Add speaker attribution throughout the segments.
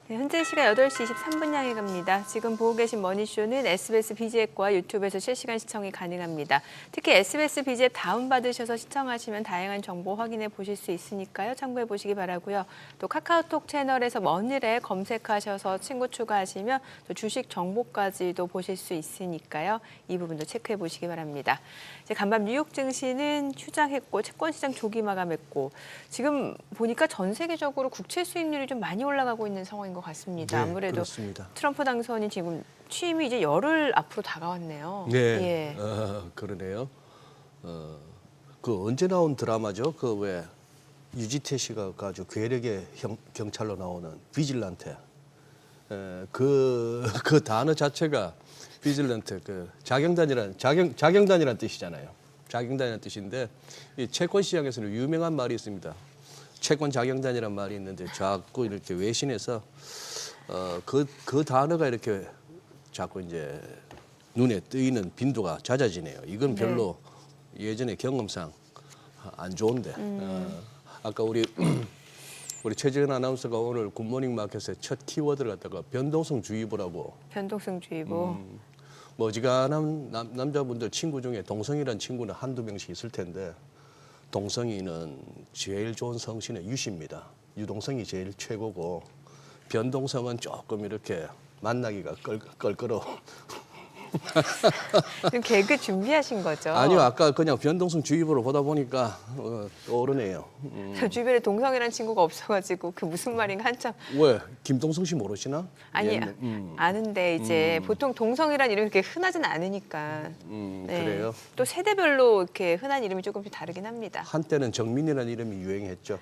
Speaker 1: 네, 현재 시각 8시 23분 향해 갑니다. 지금 보고 계신 머니쇼는 SBS BG앱과 유튜브에서 실시간 시청이 가능합니다. 특히 SBS BG앱 다운받으셔서 시청하시면 다양한 정보 확인해 보실 수 있으니까요. 참고해 보시기 바라고요. 또 카카오톡 채널에서 머니를 검색하셔서 친구 추가하시면 또 주식 정보까지도 보실 수 있으니까요. 이 부분도 체크해 보시기 바랍니다. 이제 간밤 뉴욕 증시는 휴장했고 채권 시장 조기 마감했고 지금 보니까 전 세계적으로 국채 수익률이 좀 많이 올라가고 있는 상황인 것 같습니다.
Speaker 2: 네,
Speaker 1: 아무래도
Speaker 2: 그렇습니다.
Speaker 1: 트럼프 당선이 지금 취임이 이제 열흘 앞으로 다가왔네요.
Speaker 2: 네,
Speaker 1: 예.
Speaker 2: 그러네요. 그 언제 나온 드라마죠? 그 왜 유지태 씨가 아주 괴력의 경찰로 나오는 비질란테. 그 단어 자체가 비질란테 그 자경단이란 뜻이잖아요. 자경단이라는 뜻인데 이 채권 시장에서는 유명한 말이 있습니다. 채권 자경단이란 말이 있는데 자꾸 이렇게 외신에서 그 단어가 이렇게 자꾸 이제 눈에 뜨이는 빈도가 잦아지네요. 이건 별로 예전의 경험상 안 좋은데 아까 우리 최재현 아나운서가 오늘 굿모닝 마켓의 첫 키워드를 갖다가 변동성주의보라고.
Speaker 1: 변동성주의보.
Speaker 2: 뭐 어지간한 남자분들 친구 중에 동성이란 친구는 한두 명씩 있을 텐데 동성이는 제일 좋은 성씨는 유씨입니다. 유동성이 제일 최고고 변동성은 조금 이렇게 만나기가 껄끄러워.
Speaker 1: 지금 개그 준비하신 거죠?
Speaker 2: 아니요, 아까 그냥 변동성주의보를 보다 보니까 떠오르네요.
Speaker 1: 저 주변에 동성이라는 친구가 없어가지고 그 무슨 말인가 한참.
Speaker 2: 왜 김동성 씨 모르시나?
Speaker 1: 아니 아는데 이제 보통 동성이란 이름이 그렇게 흔하진 않으니까. 네.
Speaker 2: 그래요.
Speaker 1: 또 세대별로 이렇게 흔한 이름이 조금씩 다르긴 합니다.
Speaker 2: 한때는 정민이라는 이름이 유행했죠.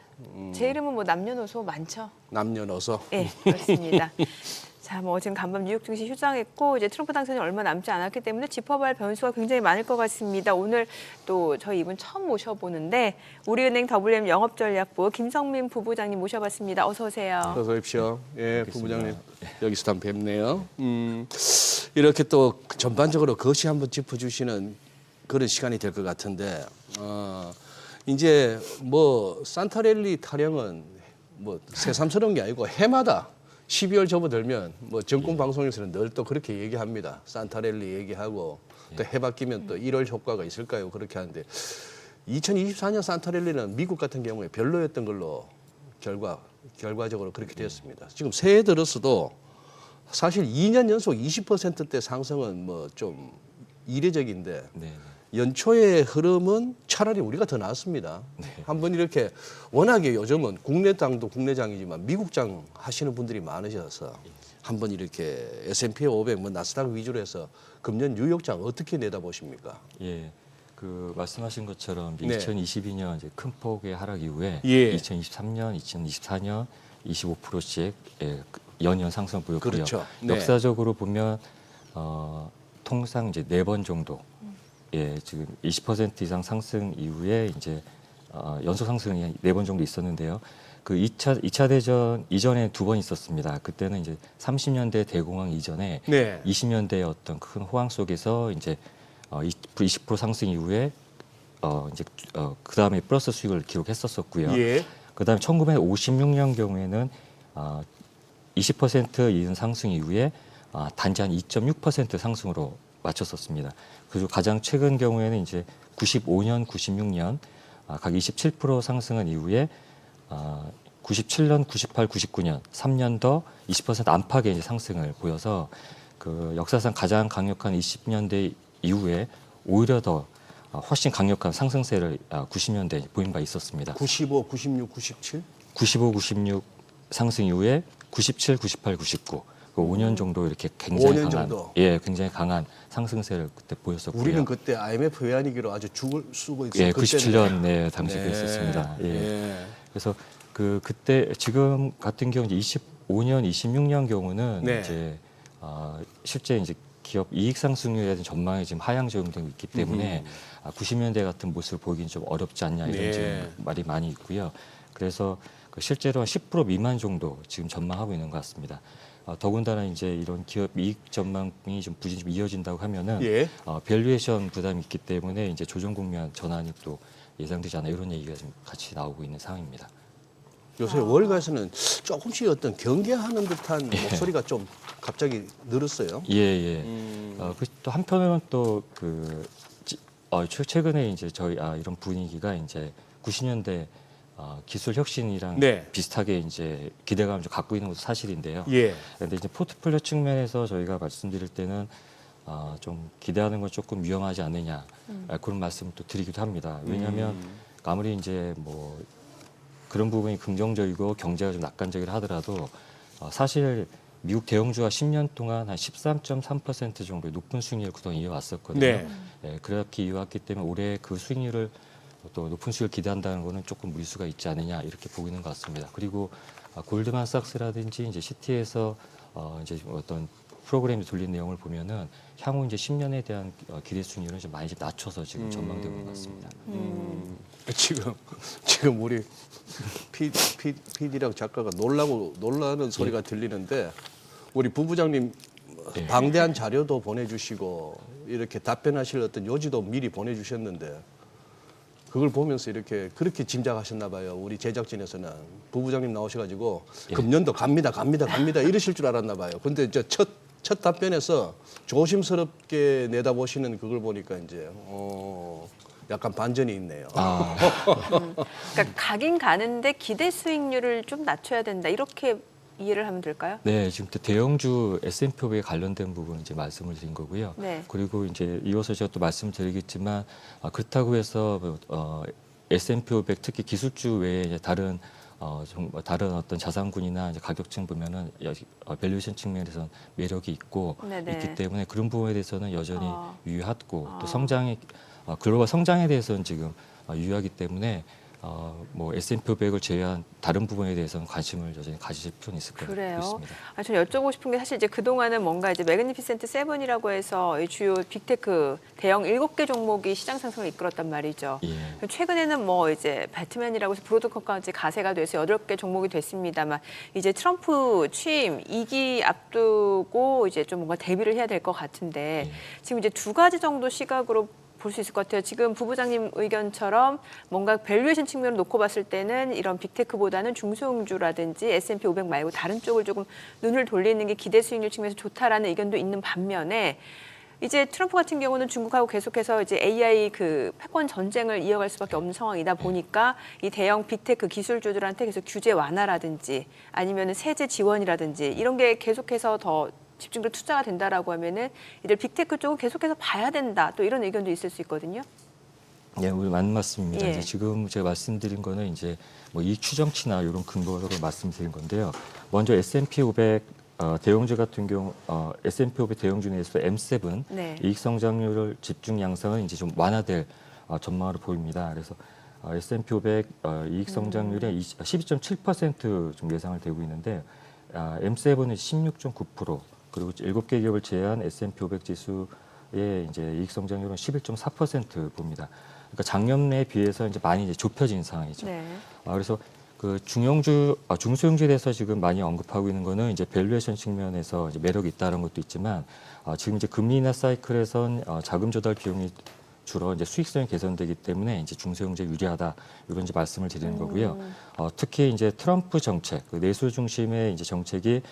Speaker 1: 제 이름은 뭐 남녀노소 많죠.
Speaker 2: 남녀노소.
Speaker 1: 네, 그렇습니다. 자, 뭐 지금 간밤 뉴욕 증시 휴장했고 이제 트럼프 당선이 얼마 남지 않았기 때문에 짚어봐야 할 변수가 굉장히 많을 것 같습니다. 오늘 또 저희 이분 처음 모셔보는데 우리은행 WM 영업전략부 김성민 부부장님 모셔봤습니다. 어서 오세요.
Speaker 2: 어서 오십시오. 예,
Speaker 3: 뵙겠습니다.
Speaker 2: 부부장님 여기서 한번 뵙네요. 이렇게 또 전반적으로 것이 한번 짚어주시는 그런 시간이 될 것 같은데 이제 뭐 산타랠리 타령은 뭐 새삼스러운 게 아니고 해마다 12월 접어들면 뭐 정권 방송에서는 늘 또 그렇게 얘기합니다. 산타랠리 얘기하고 또 해 바뀌면 또 1월 효과가 있을까요? 그렇게 하는데 2024년 산타랠리는 미국 같은 경우에 별로였던 걸로 결과적으로 그렇게 되었습니다. 지금 새해 들어서도 사실 2년 연속 20%대 상승은 뭐 좀 이례적인데
Speaker 3: 네.
Speaker 2: 연초의 흐름은 차라리 우리가 더 나았습니다. 한번 이렇게 워낙에 요즘은 국내장도 국내장이지만 미국장 하시는 분들이 많으셔서 한번 이렇게 S&P 500, 뭐 나스닥 위주로 해서 금년 뉴욕장 어떻게 내다보십니까?
Speaker 3: 예. 그 말씀하신 것처럼
Speaker 2: 네.
Speaker 3: 2022년 이제 큰 폭의 하락 이후에
Speaker 2: 예.
Speaker 3: 2023년, 2024년 25%씩 연이어 상승 보였고요.
Speaker 2: 그렇죠. 네.
Speaker 3: 역사적으로 보면 통상 이제 4번 정도 지금 20% 이상 상승 이후에 이제 연속 상승이 4번 정도 있었는데요. 그 2차 대전 이전에 2번 있었습니다. 그때는 이제 30년대 대공황 이전에
Speaker 2: 네.
Speaker 3: 20년대의 어떤 큰 호황 속에서 이제 20% 상승 이후에 이제 그 다음에 플러스 수익을 기록했었었고요.
Speaker 2: 예.
Speaker 3: 그 다음에 1956년 경우에는 20% 이상 상승 이후에 단지 한 2.6% 상승으로 마쳤었습니다. 그리고 가장 최근 경우에는 이제 95년, 96년 각 27% 상승한 이후에 97년, 98, 99년 3년 더 20% 안팎의 이제 상승을 보여서 그 역사상 가장 강력한 20년대 이후에 오히려 더 훨씬 강력한 상승세를 90년대에 보인 바 있었습니다.
Speaker 2: 95, 96, 97?
Speaker 3: 95, 96 상승 이후에 97, 98, 99. 그 5년 정도 이렇게 굉장히
Speaker 2: 5년
Speaker 3: 강한
Speaker 2: 정도.
Speaker 3: 굉장히 강한 상승세를 그때 보였었고요.
Speaker 2: 우리는 그때 IMF 외환위기로 아주 죽을 쓰고 있었어요.
Speaker 3: 예, 97년 당시 그랬었습니다. 예. 그래서 그때 지금 같은 경우 이제 25년, 26년 경우는
Speaker 2: 네.
Speaker 3: 이제 실제 이제 기업 이익 상승률이라든지 전망이 지금 하향 적용되고 있기 때문에 90년대 같은 모습을 보기는 좀 어렵지 않냐 이런
Speaker 2: 네.
Speaker 3: 지금 말이 많이 있고요. 그래서 실제로 한 10% 미만 정도 지금 전망하고 있는 것 같습니다. 더군다나 이제 이런 기업 이익 전망이 좀 부진이 좀 이어진다고 하면은
Speaker 2: 예.
Speaker 3: 밸류에이션 부담이 있기 때문에 이제 조정 국면 전환이 또 예상되지 않아 이런 얘기가 좀 같이 나오고 있는 상황입니다.
Speaker 2: 요새 월가에서는 조금씩 어떤 경계하는 듯한 목소리가 좀 갑자기 늘었어요.
Speaker 3: 예, 예. 또 한편으로는 최근에 이제 저희 이런 분위기가 이제 90년대 기술 혁신이랑
Speaker 2: 네.
Speaker 3: 비슷하게 이제 기대감을 좀 갖고 있는 것도 사실인데요.
Speaker 2: 예.
Speaker 3: 그런데 이제 포트폴리오 측면에서 저희가 말씀드릴 때는 좀 기대하는 건 조금 위험하지 않느냐 그런 말씀을 또 드리기도 합니다. 왜냐하면 아무리 이제 뭐 그런 부분이 긍정적이고 경제가 좀 낙관적이라 하더라도 사실 미국 대형주가 10년 동안 한 13.3% 정도의 높은 수익률을 그동안 이어왔었거든요.
Speaker 2: 네.
Speaker 3: 예, 그렇게 이어왔기 때문에 올해 그 수익률을 또 높은 수익을 기대한다는 것은 조금 무리수가 있지 않느냐 이렇게 보이는 것 같습니다. 그리고 골드만삭스라든지 이제 시티에서 이제 어떤 프로그램이 돌린 내용을 보면은 향후 이제 10년에 대한 기대 수익률은 좀 많이 좀 낮춰서 지금 전망되고 있는 것 같습니다.
Speaker 2: 지금 우리 PD랑 작가가 놀라는 소리가 들리는데 우리 부부장님
Speaker 3: 예.
Speaker 2: 방대한 자료도 보내주시고 이렇게 답변하실 어떤 요지도 미리 보내주셨는데 그걸 보면서 이렇게 그렇게 짐작하셨나 봐요. 우리 제작진에서는 부부장님 나오셔가지고
Speaker 3: 예.
Speaker 2: 금년도 갑니다 이러실 줄 알았나 봐요. 근데 이제 첫 답변에서 조심스럽게 내다보시는 그걸 보니까 이제 약간 반전이 있네요.
Speaker 1: 그러니까 가긴 가는데 기대 수익률을 좀 낮춰야 된다. 이렇게 이해를 하면 될까요?
Speaker 3: 네, 지금 대형주 S&P 500에 관련된 부분 이제 말씀을 드린 거고요.
Speaker 1: 네.
Speaker 3: 그리고 이제 이어서 제가 또 말씀드리겠지만 그렇다고 해서 S&P 500 특히 기술주 외에 이제 다른 다른 어떤 자산군이나 이제 가격층 보면은 밸류에이션 측면에서는 매력이 있고
Speaker 1: 네네.
Speaker 3: 있기 때문에 그런 부분에 대해서는 여전히
Speaker 1: 아.
Speaker 3: 유효하고 또 성장의 글로벌 성장에 대해서는 지금 유효하기 때문에 뭐 S&P 500을 제외한 다른 부분에 대해서는 관심을 여전히 가지실 필요는 있을 것
Speaker 1: 그래요.
Speaker 3: 같습니다.
Speaker 1: 저는 여쭤보고 싶은 게 사실 이제 그동안은 뭔가 이제 매그니피센트 세븐이라고 해서 이 주요 빅테크 대형 7개 종목이 시장 상승을 이끌었단 말이죠.
Speaker 3: 예.
Speaker 1: 최근에는 뭐 이제 배트맨이라고 해서 브로드컴까지 가세가 돼서 8개 종목이 됐습니다만 이제 트럼프 취임 2기 앞두고 이제 좀 뭔가 대비를 해야 될 것 같은데
Speaker 3: 예.
Speaker 1: 지금 이제 두 가지 정도 시각으로 볼 수 있을 것 같아요. 지금 부부장님 의견처럼 뭔가 밸류에이션 측면을 놓고 봤을 때는 이런 빅테크보다는 중소형주라든지 S&P 500 말고 다른 쪽을 조금 눈을 돌리는 게 기대 수익률 측면에서 좋다라는 의견도 있는 반면에 이제 트럼프 같은 경우는 중국하고 계속해서 이제 AI 그 패권 전쟁을 이어갈 수밖에 없는 상황이다 보니까 이 대형 빅테크 기술주들한테 계속 규제 완화라든지 아니면은 세제 지원이라든지 이런 게 계속해서 더 집중적으로 투자가 된다라고 하면은 이들 빅테크 쪽은 계속해서 봐야 된다. 또 이런 의견도 있을 수 있거든요.
Speaker 3: 네, 우리 맞는 말씀입니다.
Speaker 1: 예.
Speaker 3: 이제 지금 제가 말씀드린 거는 이제 뭐 이익 추정치나 이런 근거로 말씀드린 건데요. 먼저 S&P 500 대형주 같은 경우 S&P 500 대형주 내에서 M7
Speaker 1: 네.
Speaker 3: 이익 성장률을 집중 양상은 이제 좀 완화될 전망으로 보입니다. 그래서 S&P 500 이익 성장률이 12.7% 좀 예상을 되고 있는데 M7은 16.9% 그리고 7개 기업을 제외한 S&P 500 지수의 이제 이익 성장률은 11.4% 봅니다. 그러니까 작년에 비해서 이제 많이 이제 좁혀진 상황이죠.
Speaker 1: 네.
Speaker 3: 그래서 그 중소형주에 대해서 지금 많이 언급하고 있는 거는 이제 밸류에이션 측면에서 이제 매력이 있다는 것도 있지만 지금 이제 금리 인하 사이클에선 자금 조달 비용이 주로 이제 수익성이 개선되기 때문에 이제 중소형주에 유리하다 이런 이제 말씀을 드리는 거고요. 특히 이제 트럼프 정책, 그 내수 중심의 이제 정책이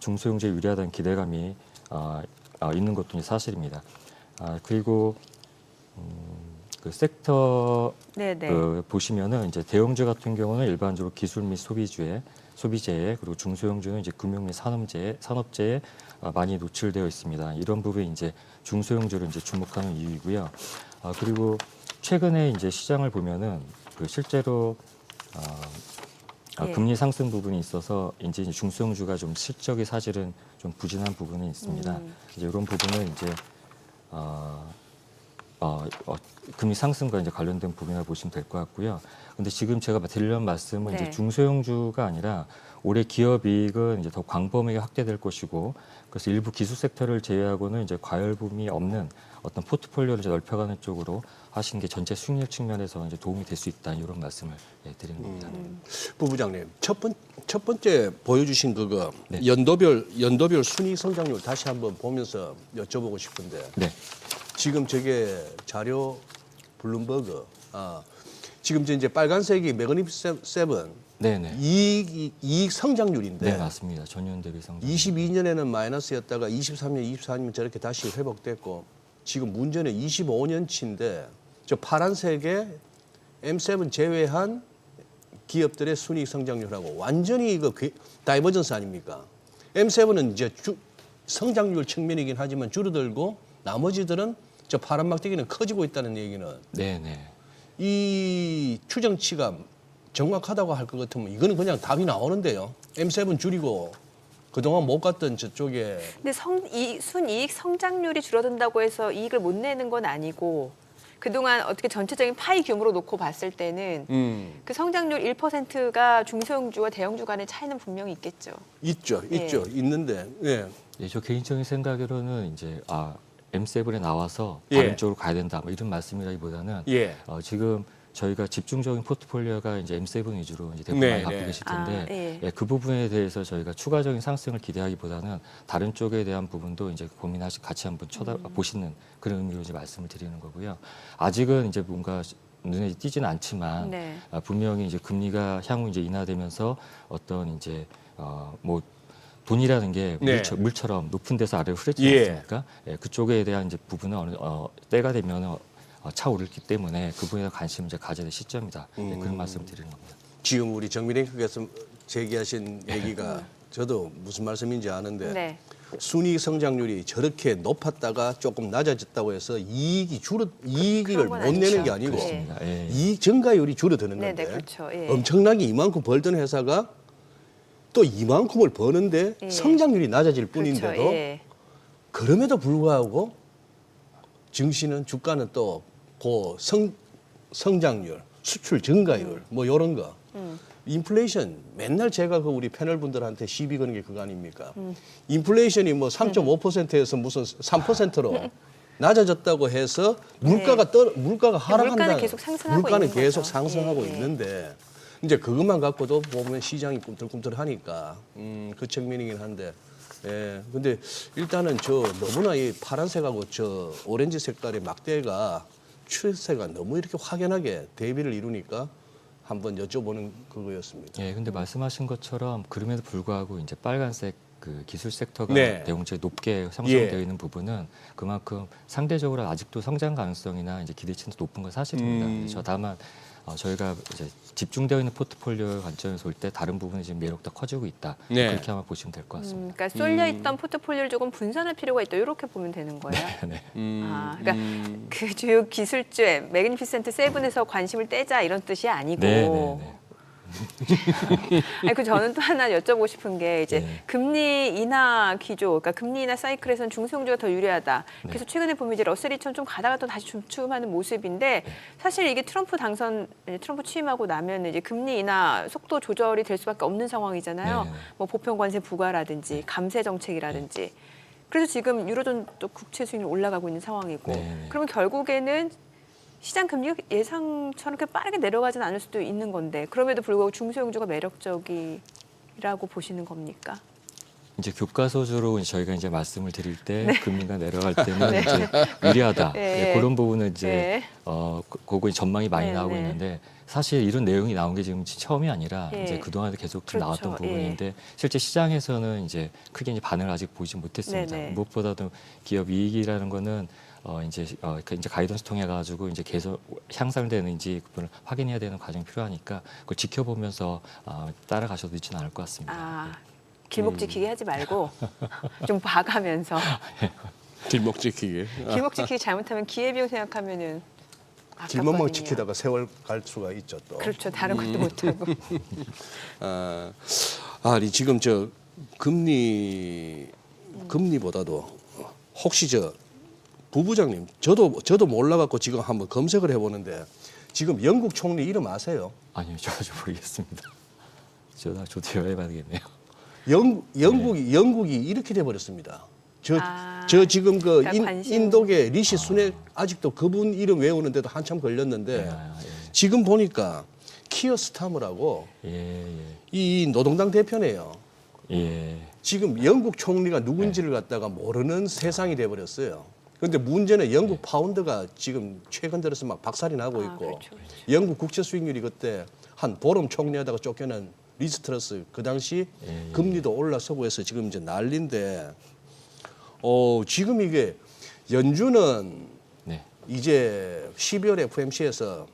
Speaker 3: 중소형주에 유리하다는 기대감이 있는 것도 이제 사실입니다. 그리고 그 섹터
Speaker 1: 네네.
Speaker 3: 그 보시면은 이제 대형주 같은 경우는 일반적으로 기술 및 소비재에 그리고 중소형주는 이제 금융 및 산업재에 많이 노출되어 있습니다. 이런 부분이 이제 중소형주를 이제 주목하는 이유이고요. 그리고 최근에 이제 시장을 보면은 그 실제로
Speaker 1: 예.
Speaker 3: 금리 상승 부분이 있어서 이제 중소형주가 좀 실적이 사실은 좀 부진한 부분이 있습니다. 이제 이런 부분은 이제 금리 상승과 이제 관련된 부분이라고 보시면 될 것 같고요. 근데 지금 제가 드리려는 말씀은
Speaker 1: 네.
Speaker 3: 이제 중소형주가 아니라 올해 기업 이익은 이제 더 광범위하게 확대될 것이고, 그래서 일부 기술 섹터를 제외하고는 이제 과열붐이 없는 어떤 포트폴리오를 이제 넓혀가는 쪽으로 하시는 게 전체 수익률 측면에서 이제 도움이 될 수 있다 이런 말씀을 드리는 겁니다.
Speaker 2: 부부장님, 첫 번째 보여주신 그거
Speaker 3: 네.
Speaker 2: 연도별 순위 성장률 다시 한번 보면서 여쭤보고 싶은데
Speaker 3: 네.
Speaker 2: 지금 저게 자료 블룸버그 지금 이제 빨간색이 매그니피센트 세븐
Speaker 3: 네네.
Speaker 2: 이익 성장률인데
Speaker 3: 네, 맞습니다. 전년 대비 성장.
Speaker 2: 22년에는 마이너스였다가 23년, 24년 저렇게 다시 회복됐고 지금 문제는 25년치인데 저 파란색에 M7 제외한 기업들의 순이익 성장률하고 완전히 이거 다이버전스 아닙니까? M7은 이제 성장률 측면이긴 하지만 줄어들고 나머지들은 저 파란 막대기는 커지고 있다는 얘기는
Speaker 3: 네네.
Speaker 2: 이 추정치가 정확하다고 할 것 같으면 이거는 그냥 답이 나오는데요. M7 줄이고 그동안 못 갔던 저쪽에
Speaker 1: 근데 순이익 성장률이 줄어든다고 해서 이익을 못 내는 건 아니고 그동안 어떻게 전체적인 파이 규모로 놓고 봤을 때는 그 성장률 1%가 중소형주와 대형주 간의 차이는 분명히 있겠죠.
Speaker 2: 있죠,
Speaker 1: 예.
Speaker 2: 있죠, 있는데 예.
Speaker 3: 예, 저 개인적인 생각으로는 이제 M7에 나와서
Speaker 2: 예.
Speaker 3: 다른 쪽으로 가야 된다 뭐 이런 말씀이라기보다는
Speaker 2: 예.
Speaker 3: 지금 저희가 집중적인 포트폴리오가 이제 M7 위주로 이제 대부분
Speaker 2: 네,
Speaker 3: 많이 갖고
Speaker 2: 네.
Speaker 3: 계실 텐데
Speaker 1: 예.
Speaker 3: 예, 그 부분에 대해서 저희가 추가적인 상승을 기대하기보다는 다른 쪽에 대한 부분도 이제 같이 한번 보시는 그런 의미로 이제 말씀을 드리는 거고요. 아직은 이제 뭔가 눈에 띄지는 않지만
Speaker 1: 네.
Speaker 3: 분명히 이제 금리가 향후 이제 인하되면서 어떤 이제 뭐 돈이라는 게
Speaker 2: 네.
Speaker 3: 물처럼 높은 데서 아래로 흐르지
Speaker 2: 예.
Speaker 3: 않습니까? 예, 그쪽에 대한 이제 부분은 때가 되면 차오르기 때문에 그 부분에 관심을 이제 가져야 될 시점이다. 네, 그런 말씀 드리는 겁니다.
Speaker 2: 지금 우리 정민님께서 제기하신 얘기가 저도 무슨 말씀인지 아는데
Speaker 1: 네.
Speaker 2: 순이익 성장률이 저렇게 높았다가 조금 낮아졌다고 해서 이익을 못
Speaker 1: 건
Speaker 2: 내는 게
Speaker 1: 아니죠.
Speaker 2: 아니고
Speaker 3: 그렇습니다. 예.
Speaker 2: 이익 증가율이 줄어드는
Speaker 1: 네,
Speaker 2: 건데
Speaker 1: 네, 그렇죠. 예.
Speaker 2: 엄청나게 이만큼 벌던 회사가 또 이만큼을 버는데
Speaker 1: 예.
Speaker 2: 성장률이 낮아질 뿐인데도
Speaker 1: 그렇죠. 예.
Speaker 2: 그럼에도 불구하고 증시는 주가는 또 그 성장률, 수출 증가율 뭐 이런 거 인플레이션 맨날 제가 그 우리 패널 분들한테 시비 거는 게 그거 아닙니까? 인플레이션이 뭐 3.5%에서 무슨 3%로 낮아졌다고 해서 물가가 하락한다.
Speaker 1: 물가는 계속 상승하고
Speaker 2: 물가는
Speaker 1: 있는
Speaker 2: 계속
Speaker 1: 거죠.
Speaker 2: 상승하고
Speaker 1: 예, 예.
Speaker 2: 있는데 이제 그것만 갖고도 보면 시장이 꿈틀꿈틀하니까 그 측면이긴 한데. 예. 근데 일단은 저 너무나 이 파란색하고 저 오렌지 색깔의 막대가 추세가 너무 이렇게 확연하게 대비를 이루니까 한번 여쭤보는 그거였습니다.
Speaker 3: 예, 근데 말씀하신 것처럼 그럼에도 불구하고 이제 빨간색 그 기술 섹터가
Speaker 2: 네.
Speaker 3: 대웅주에 높게 형성되어
Speaker 2: 예.
Speaker 3: 있는 부분은 그만큼 상대적으로 아직도 성장 가능성이나 이제 기대치는 높은 건 사실입니다. 그래서 다만 저희가 이제 집중되어 있는 포트폴리오 관점에서 볼 때 다른 부분이 지금 매력도 커지고 있다.
Speaker 2: 네.
Speaker 3: 그렇게 아마 보시면 될 것 같습니다.
Speaker 1: 그러니까 쏠려 있던 포트폴리오를 조금 분산할 필요가 있다. 이렇게 보면 되는 거예요.
Speaker 3: 네.
Speaker 1: 그러니까 그 주요 기술주에 매그니피센트 세븐에서 관심을 떼자 이런 뜻이 아니고.
Speaker 3: 네, 네, 네.
Speaker 1: 아니, 그 저는 또 하나 여쭤보고 싶은 게 이제
Speaker 3: 네.
Speaker 1: 금리 인하 기조, 그러니까 금리 인하 사이클에서는 중소형주가 더 유리하다.
Speaker 3: 네.
Speaker 1: 그래서 최근에 보면 이제 러셀 2000 좀 가다가 또 다시 춤춤하는 모습인데 사실 이게 트럼프 취임하고 나면 이제 금리 인하 속도 조절이 될 수밖에 없는 상황이잖아요.
Speaker 3: 네.
Speaker 1: 뭐 보편 관세 부과라든지 감세 정책이라든지. 그래서 지금 유로존 또 국채 수익률 올라가고 있는 상황이고.
Speaker 3: 네.
Speaker 1: 그러면 결국에는 시장 금리가 예상처럼 그렇게 빠르게 내려가지는 않을 수도 있는 건데 그럼에도 불구하고 중소형주가 매력적이라고 보시는 겁니까?
Speaker 3: 이제 교과서적으로 저희가 이제 말씀을 드릴 때 금리가 내려갈 때는
Speaker 1: 네.
Speaker 3: 이제 유리하다.
Speaker 1: 네.
Speaker 3: 예, 그런 부분은 이제
Speaker 1: 네.
Speaker 3: 그거 전망이 많이
Speaker 1: 네,
Speaker 3: 나오고
Speaker 1: 네.
Speaker 3: 있는데 사실 이런 내용이 나온 게 지금 처음이 아니라
Speaker 1: 예.
Speaker 3: 이제 그동안도 계속 좀
Speaker 1: 그렇죠.
Speaker 3: 나왔던 부분인데 실제 시장에서는 이제 크게 이제 반응을 아직 보지 못했습니다.
Speaker 1: 네, 네.
Speaker 3: 무엇보다도 기업 이익이라는 거는 이제 가이던스 통해 가지고 이제 계속 향상되는지 그걸 확인해야 되는 과정이 필요하니까 그걸 지켜보면서 따라가셔도 있지는 않을 것 같습니다.
Speaker 1: 아, 길목 지키기 하지 말고 좀 봐가면서
Speaker 2: 길목 지키기.
Speaker 1: 길목 지키기 잘못하면 기회비용 생각하면은
Speaker 2: 길목만
Speaker 1: 아깝거든요.
Speaker 2: 지키다가 세월 갈 수가 있죠 또.
Speaker 1: 그렇죠. 다른 것도 못하고.
Speaker 2: 아니 지금 저 금리보다도 혹시 저 부부장님 저도 몰라갖고 지금 한번 검색을 해보는데 지금 영국 총리 이름 아세요?
Speaker 3: 아니요, 저도 모르겠습니다. 저도 해봐야 되겠네요.
Speaker 2: 영국이 이렇게 돼버렸습니다. 저 지금 그
Speaker 1: 그러니까 관심.
Speaker 2: 인도계 리시 수넥 아직도 그분 이름 외우는데도 한참 걸렸는데
Speaker 3: 예.
Speaker 2: 지금 보니까 키어 스타머라고
Speaker 3: 예.
Speaker 2: 이 노동당 대표네요.
Speaker 3: 예.
Speaker 2: 지금 영국 총리가 누군지를 갖다가 모르는 세상이 돼버렸어요. 그런데 문제는 영국 파운드가 지금 최근 들어서 막 박살이 나고 있고
Speaker 1: 그렇죠.
Speaker 2: 영국 국채 수익률이 그때 한 보름 총리하다가 쫓겨난 리스트러스 그 당시 금리도 올라서고 해서 지금 이제 난리인데 지금 이게 연준은
Speaker 3: 네. 이제
Speaker 2: 12월 FMC에서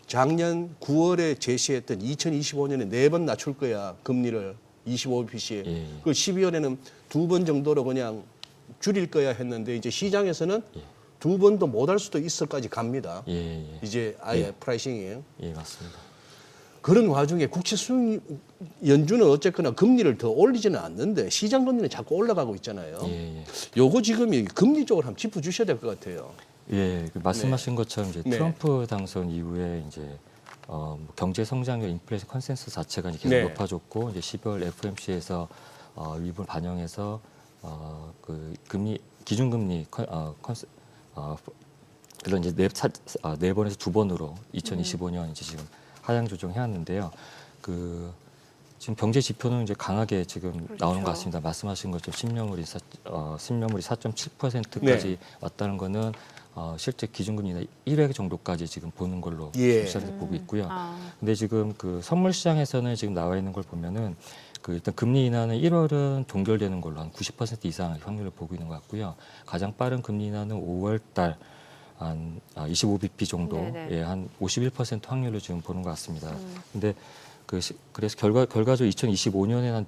Speaker 2: 작년 9월에 제시했던 2025년에 4번 낮출 거야 금리를 25bp.
Speaker 3: 예.
Speaker 2: 그 12월에는 2번 정도로 그냥 줄일 거야 했는데 이제 시장에서는 2번도 못 할 수도 있을까지 갑니다. 이제 아예 프라이싱이.
Speaker 3: 예, 맞습니다.
Speaker 2: 그런 와중에 국채 수익 연준은 어쨌거나 금리를 더 올리지는 않는데 시장 금리는 자꾸 올라가고 있잖아요. 요거 지금 금리 쪽으로 한번 짚어주셔야 될 것 같아요.
Speaker 3: 예, 그 말씀하신 것처럼 이제
Speaker 2: 네.
Speaker 3: 트럼프 당선 이후에 이제 뭐 경제 성장률, 인플레이션 컨센서스 자체가 이제 계속
Speaker 2: 네.
Speaker 3: 높아졌고 이제 12월 FMC에서 일부 반영해서 그 금리 기준금리 그런 이제 네 번에서 2번으로 2025년 이제 지금 하향 조정해왔는데요. 그 지금 경제 지표는 이제 강하게 지금 나오는 것 같습니다. 말씀하신 것처럼 신명물이 4.7%까지
Speaker 2: 네.
Speaker 3: 왔다는 거는 실제 기준금리나 1회 정도까지 지금 보는 걸로 시장에서 보고 있고요. 근데 지금 그 선물 시장에서는 지금 나와 있는 걸 보면은 그 일단 금리 인하는 1월은 동결되는 걸로 한 90% 이상 확률을 보고 있는 것 같고요. 가장 빠른 금리 인하는 5월 달 한 25bp 정도,
Speaker 1: 네네.
Speaker 3: 예, 한 51% 확률을 지금 보는 것 같습니다. 근데 그래서 결과적으로 2025년에 한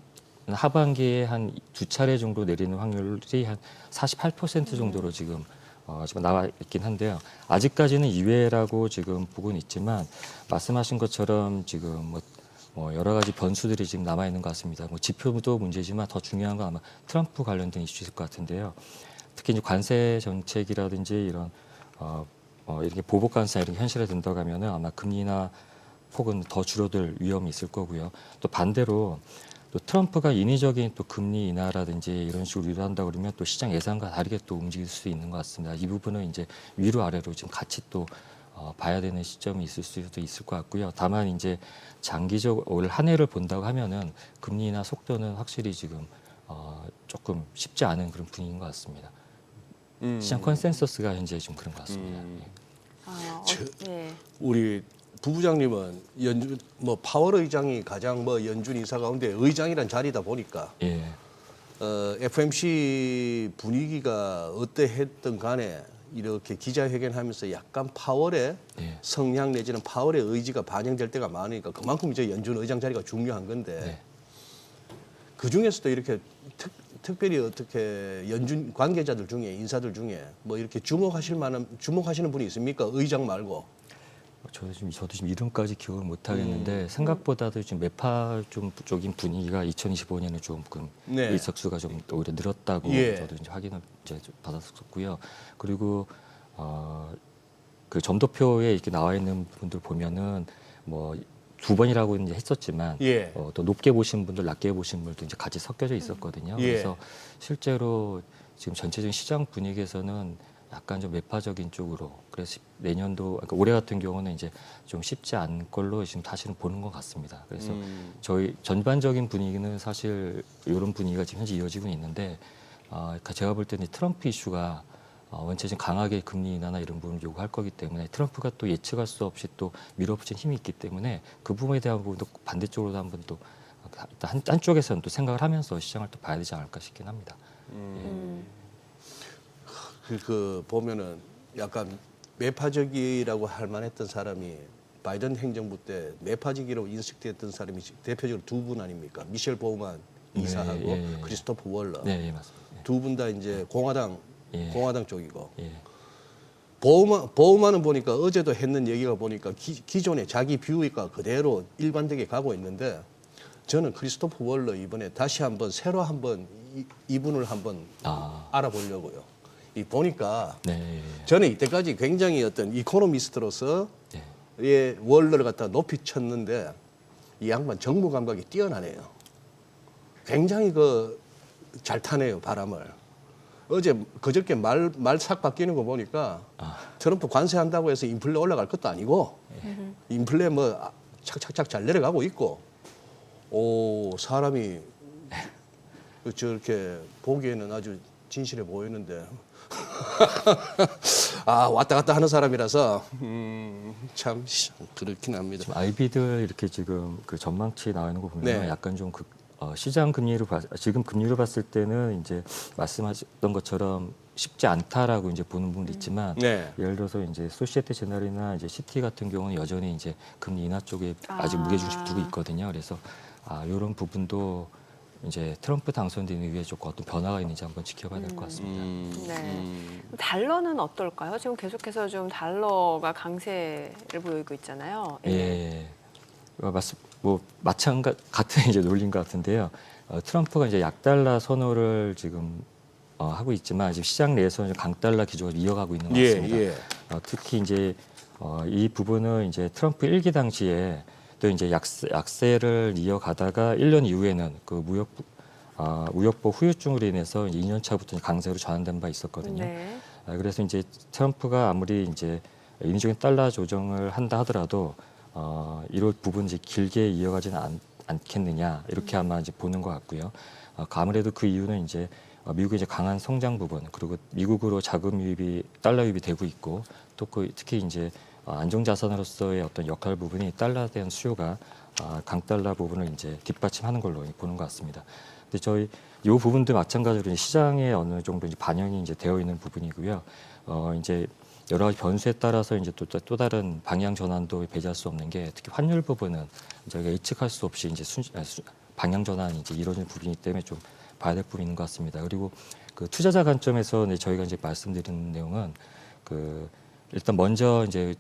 Speaker 3: 하반기에 한 2차례 정도 내리는 확률이 한 48% 정도로 지금 나와 있긴 한데요. 아직까지는 2회라고 지금 보고는 있지만 말씀하신 것처럼 지금 뭐 여러 가지 변수들이 지금 남아 있는 것 같습니다. 뭐 지표도 문제지만 더 중요한 건 아마 트럼프 관련된 이슈일 것 같은데요. 특히 이제 관세 정책이라든지 이런 이렇게 보복 관세 이렇게 현실화된다고 하면은 아마 금리나 폭은 더 줄어들 위험이 있을 거고요. 또 반대로 또 트럼프가 인위적인 또 금리 인하라든지 이런 식으로 유도한다 그러면 또 시장 예상과 다르게 또 움직일 수 있는 것 같습니다. 이 부분은 이제 위로 아래로 지금 같이 또 봐야 되는 시점이 있을 수도 있을 것 같고요. 다만 이제 장기적 올 한 해를 본다고 하면은 금리 인하 속도는 확실히 지금 조금 쉽지 않은 그런 분위기인 것 같습니다. 시장 컨센서스가 현재 좀 그런 것 같습니다.
Speaker 1: 네.
Speaker 2: 우리 부부장님은 연준 파월 의장이 가장 연준 인사 가운데 의장이란 자리다 보니까
Speaker 3: 예.
Speaker 2: FMC 분위기가 어떠했든 간에 이렇게 기자회견하면서 약간 파월의
Speaker 3: 예.
Speaker 2: 성향 내지는 파월의 의지가 반영될 때가 많으니까 그만큼 이제 연준 의장 자리가 중요한 건데
Speaker 3: 네.
Speaker 2: 그 중에서도 이렇게 특별히 어떻게 연준 관계자들 중에 인사들 중에 이렇게 주목하시는 분이 있습니까? 의장 말고.
Speaker 3: 저도 지금 이름까지 기억을 못 하겠는데 생각보다도 지금 매파 쪽인 분위기가 2025년에 조금
Speaker 2: 네.
Speaker 3: 의석수가 좀 오히려 늘었다고
Speaker 2: 예.
Speaker 3: 저도 이제 확인을 이제 받았었고요. 그리고 그 점도표에 이렇게 나와 있는 분들 보면은 뭐 2번이라고 이제 했었지만
Speaker 2: 예.
Speaker 3: 또 높게 보신 분들, 낮게 보신 분들도 이제 같이 섞여져 있었거든요.
Speaker 2: 예.
Speaker 3: 그래서 실제로 지금 전체적인 시장 분위기에서는 약간 좀 매파적인 쪽으로 그래서 내년도 그러니까 올해 같은 경우는 이제 좀 쉽지 않은 걸로 지금 다시는 보는 것 같습니다. 그래서 저희 전반적인 분위기는 사실 이런 분위기가 지금 현재 이어지고 있는데 그러니까 제가 볼 때는 트럼프 이슈가 원체 좀 강하게 금리 인하나 이런 부분을 요구할 거기 때문에 트럼프가 또 예측할 수 없이 또 밀어붙인 힘이 있기 때문에 그 부분에 대한 부분도 반대쪽으로도 한번 또 일단 한쪽에서는 또 생각을 하면서 시장을 또 봐야 되지 않을까 싶긴 합니다.
Speaker 2: 그 보면은 약간 매파적이라고 할 만했던 사람이 바이든 행정부 때 매파적이라고 인식됐던 사람이 대표적으로 2분 아닙니까? 미셸 보우만 이사하고 크리스토퍼 월러.
Speaker 3: 네, 맞습니다.
Speaker 2: 두 분 다 이제 공화당 쪽이고.
Speaker 3: 예.
Speaker 2: 보우만은 보니까 어제도 했는 얘기가 보니까 기존의 자기 뷰가 그대로 일관되게 가고 있는데 저는 크리스토퍼 월러 이번에 다시 한번 새로 한번 이분을 한번 알아보려고요. 보니까 저는 이때까지 굉장히 어떤 이코노미스트로서 월러를 갖다 높이 쳤는데 이 양반 정무 감각이 뛰어나네요. 굉장히 잘 타네요, 바람을. 그저께 말 싹 바뀌는 거 보니까 트럼프 관세한다고 해서 인플레 올라갈 것도 아니고 인플레 착착착 잘 내려가고 있고 사람이 저렇게 보기에는 아주 진실해 보이는데 아, 왔다 갔다 하는 사람이라서 참 그렇긴 합니다.
Speaker 3: 지금 IB들 이렇게 지금 그 전망치 나오는 거 보면
Speaker 2: 네.
Speaker 3: 약간 좀 시장 금리로 지금 금리로 봤을 때는 이제 말씀하셨던 것처럼 쉽지 않다라고 이제 보는 부분도 있지만
Speaker 2: 네.
Speaker 3: 예를 들어서 이제 소시에테 제널이나 이제 시티 같은 경우는 여전히 이제 금리 인하 쪽에 아직 무게중심 두고 있거든요. 그래서 이런 부분도 이제 트럼프 당선된 이후에 조금 어떤 변화가 있는지 한번 지켜봐야 될 것 같습니다.
Speaker 1: 네. 달러는 어떨까요? 지금 계속해서 좀 달러가 강세를 보이고 있잖아요.
Speaker 3: 예. 같은 이제 논리인 것 같은데요. 트럼프가 이제 약달러 선호를 지금 하고 있지만 지금 시장 내에서는 강달러 기조를 이어가고 있는 것 같습니다.
Speaker 2: 예.
Speaker 3: 특히 이제 이 부분은 이제 트럼프 일기 당시에 또 이제 약세를 이어가다가 1년 이후에는 그 무역보 후유증으로 인해서 이제 2년 차부터 강세로 전환된 바 있었거든요.
Speaker 1: 네.
Speaker 3: 그래서 이제 트럼프가 아무리 이제 인위적인 달러 조정을 한다 하더라도 이런 부분 이제 길게 이어가지는 않겠느냐 이렇게 아마 이제 보는 것 같고요. 아무래도 그 이유는 이제 미국의 이제 강한 성장 부분 그리고 미국으로 자금 유입이 달러 유입이 되고 있고 또 특히 이제 안정자산으로서의 어떤 역할 부분이 달러에 대한 수요가 강달러 부분을 이제 뒷받침하는 걸로 보는 것 같습니다. 근데 저희 이 부분도 마찬가지로 시장에 어느 정도 이제 반영이 이제 되어 있는 부분이고요. 이제 여러 가지 변수에 따라서 이제 또 다른 방향 전환도 배제할 수 없는 게 특히 환율 부분은 저희가 예측할 수 없이 이제 방향 전환이 이제 이루어진 부분이기 때문에 좀 봐야 될 부분이 있는 것 같습니다. 그리고 그 투자자 관점에서 저희가 이제 말씀드리는 내용은 일단 먼저 이제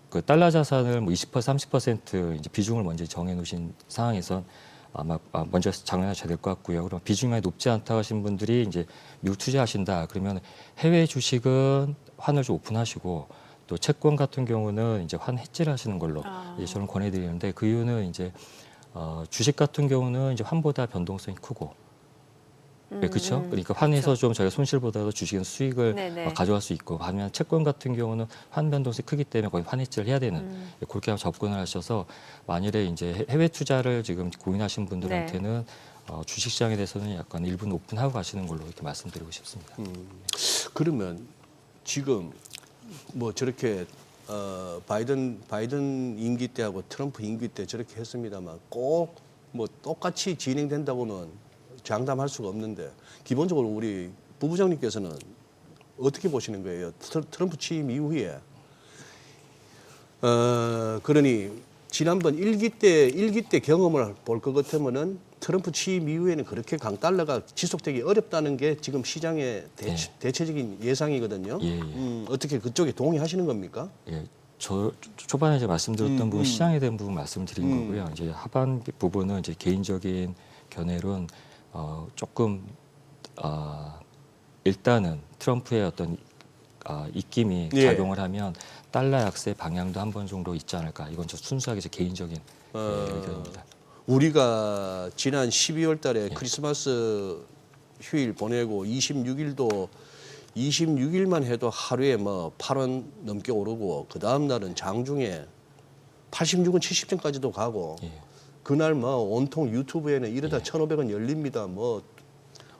Speaker 3: 그 달러 자산을 뭐 20% 30% 이제 비중을 먼저 정해 놓으신 상황에선 아마 먼저 장려하셔야 될 것 같고요. 그럼 비중이 많이 높지 않다고 하신 분들이 이제 미국 투자하신다 그러면 해외 주식은 환을 좀 오픈하시고 또 채권 같은 경우는 이제 환 해지를 하시는 걸로 이제 저는 권해드리는데 그 이유는 이제 주식 같은 경우는 이제 환보다 변동성이 크고 네, 그렇죠. 그러니까 환에서
Speaker 1: 그렇죠.
Speaker 3: 좀 저희가 손실보다도 주식은 수익을
Speaker 1: 네네.
Speaker 3: 가져갈 수 있고 반면 채권 같은 경우는 환 변동성이 크기 때문에 거의 환 해지를 해야 되는 그렇게 한번 접근을 하셔서 만일에 이제 해외 투자를 지금 고민하신 분들한테는 주식시장에 대해서는 약간 일부는 오픈하고 가시는 걸로 이렇게 말씀드리고 싶습니다.
Speaker 2: 그러면 지금 뭐 저렇게 바이든 임기 때하고 트럼프 임기 때 저렇게 했습니다만 꼭 뭐 똑같이 진행된다고는 장담할 수가 없는데 기본적으로 우리 부부장님께서는 어떻게 보시는 거예요? 트럼프 취임 이후에 그러니 지난번 일기 때 경험을 볼 것 같으면은 트럼프 취임 이후에는 그렇게 강달러가 지속되기 어렵다는 게 지금 시장의 대체적인 예상이거든요. 어떻게 그쪽에 동의하시는 겁니까?
Speaker 3: 예, 초반에 이제 말씀드렸던 부분 시장에 대한 부분 말씀드린 거고요. 이제 하반 부분은 이제 개인적인 견해론 조금 일단은 트럼프의 어떤 입김이 작용을 하면 달러 약세 방향도 한 번 정도 있지 않을까. 이건 저 순수하게 제 개인적인 의견입니다.
Speaker 2: 우리가 지난 12월 달에 크리스마스 휴일 보내고 26일만 해도 하루에 뭐 8원 넘게 오르고 그 다음 날은 장중에 86원 70전까지도 가고 그날 뭐 온통 유튜브에는 이러다 1,500원 열립니다. 뭐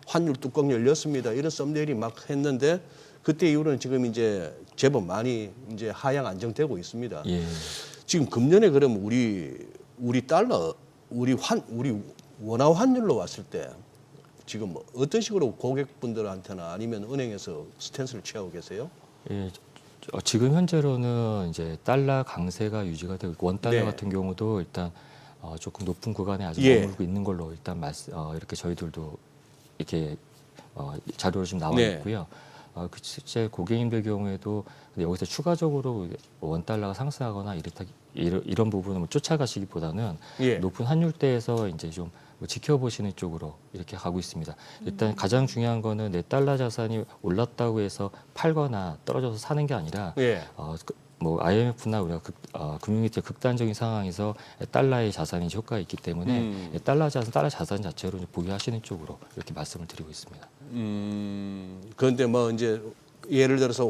Speaker 2: 환율 뚜껑 열렸습니다. 이런 썸네일이 막 했는데 그때 이후로는 지금 이제 제법 많이 이제 하향 안정되고 있습니다. 지금 금년에 그럼 우리 달러 우리 원화 환율로 왔을 때 지금 어떤 식으로 고객분들한테나 아니면 은행에서 스탠스를 취하고 계세요?
Speaker 3: 예, 지금 현재로는 이제 달러 강세가 유지가 되고 있고 원 달러 같은 경우도 일단 조금 높은 구간에 아직 머물고 있는 걸로 일단 이렇게 저희들도 이렇게 자료로 좀 나와 있고요. 실제 고객님들 경우에도 근데 여기서 추가적으로 원 달러가 상승하거나 이런 부분을 뭐 쫓아가시기보다는 높은 환율대에서 이제 좀 지켜보시는 쪽으로 이렇게 가고 있습니다. 일단 가장 중요한 거는 내 달러 자산이 올랐다고 해서 팔거나 떨어져서 사는 게 아니라 뭐 IMF나 우리가 금융위기의 극단적인 상황에서 달러의 자산이 효과가 있기 때문에 달러 자산 자체로 보유하시는 쪽으로 이렇게 말씀을 드리고 있습니다.
Speaker 2: 그런데 뭐 이제 예를 들어서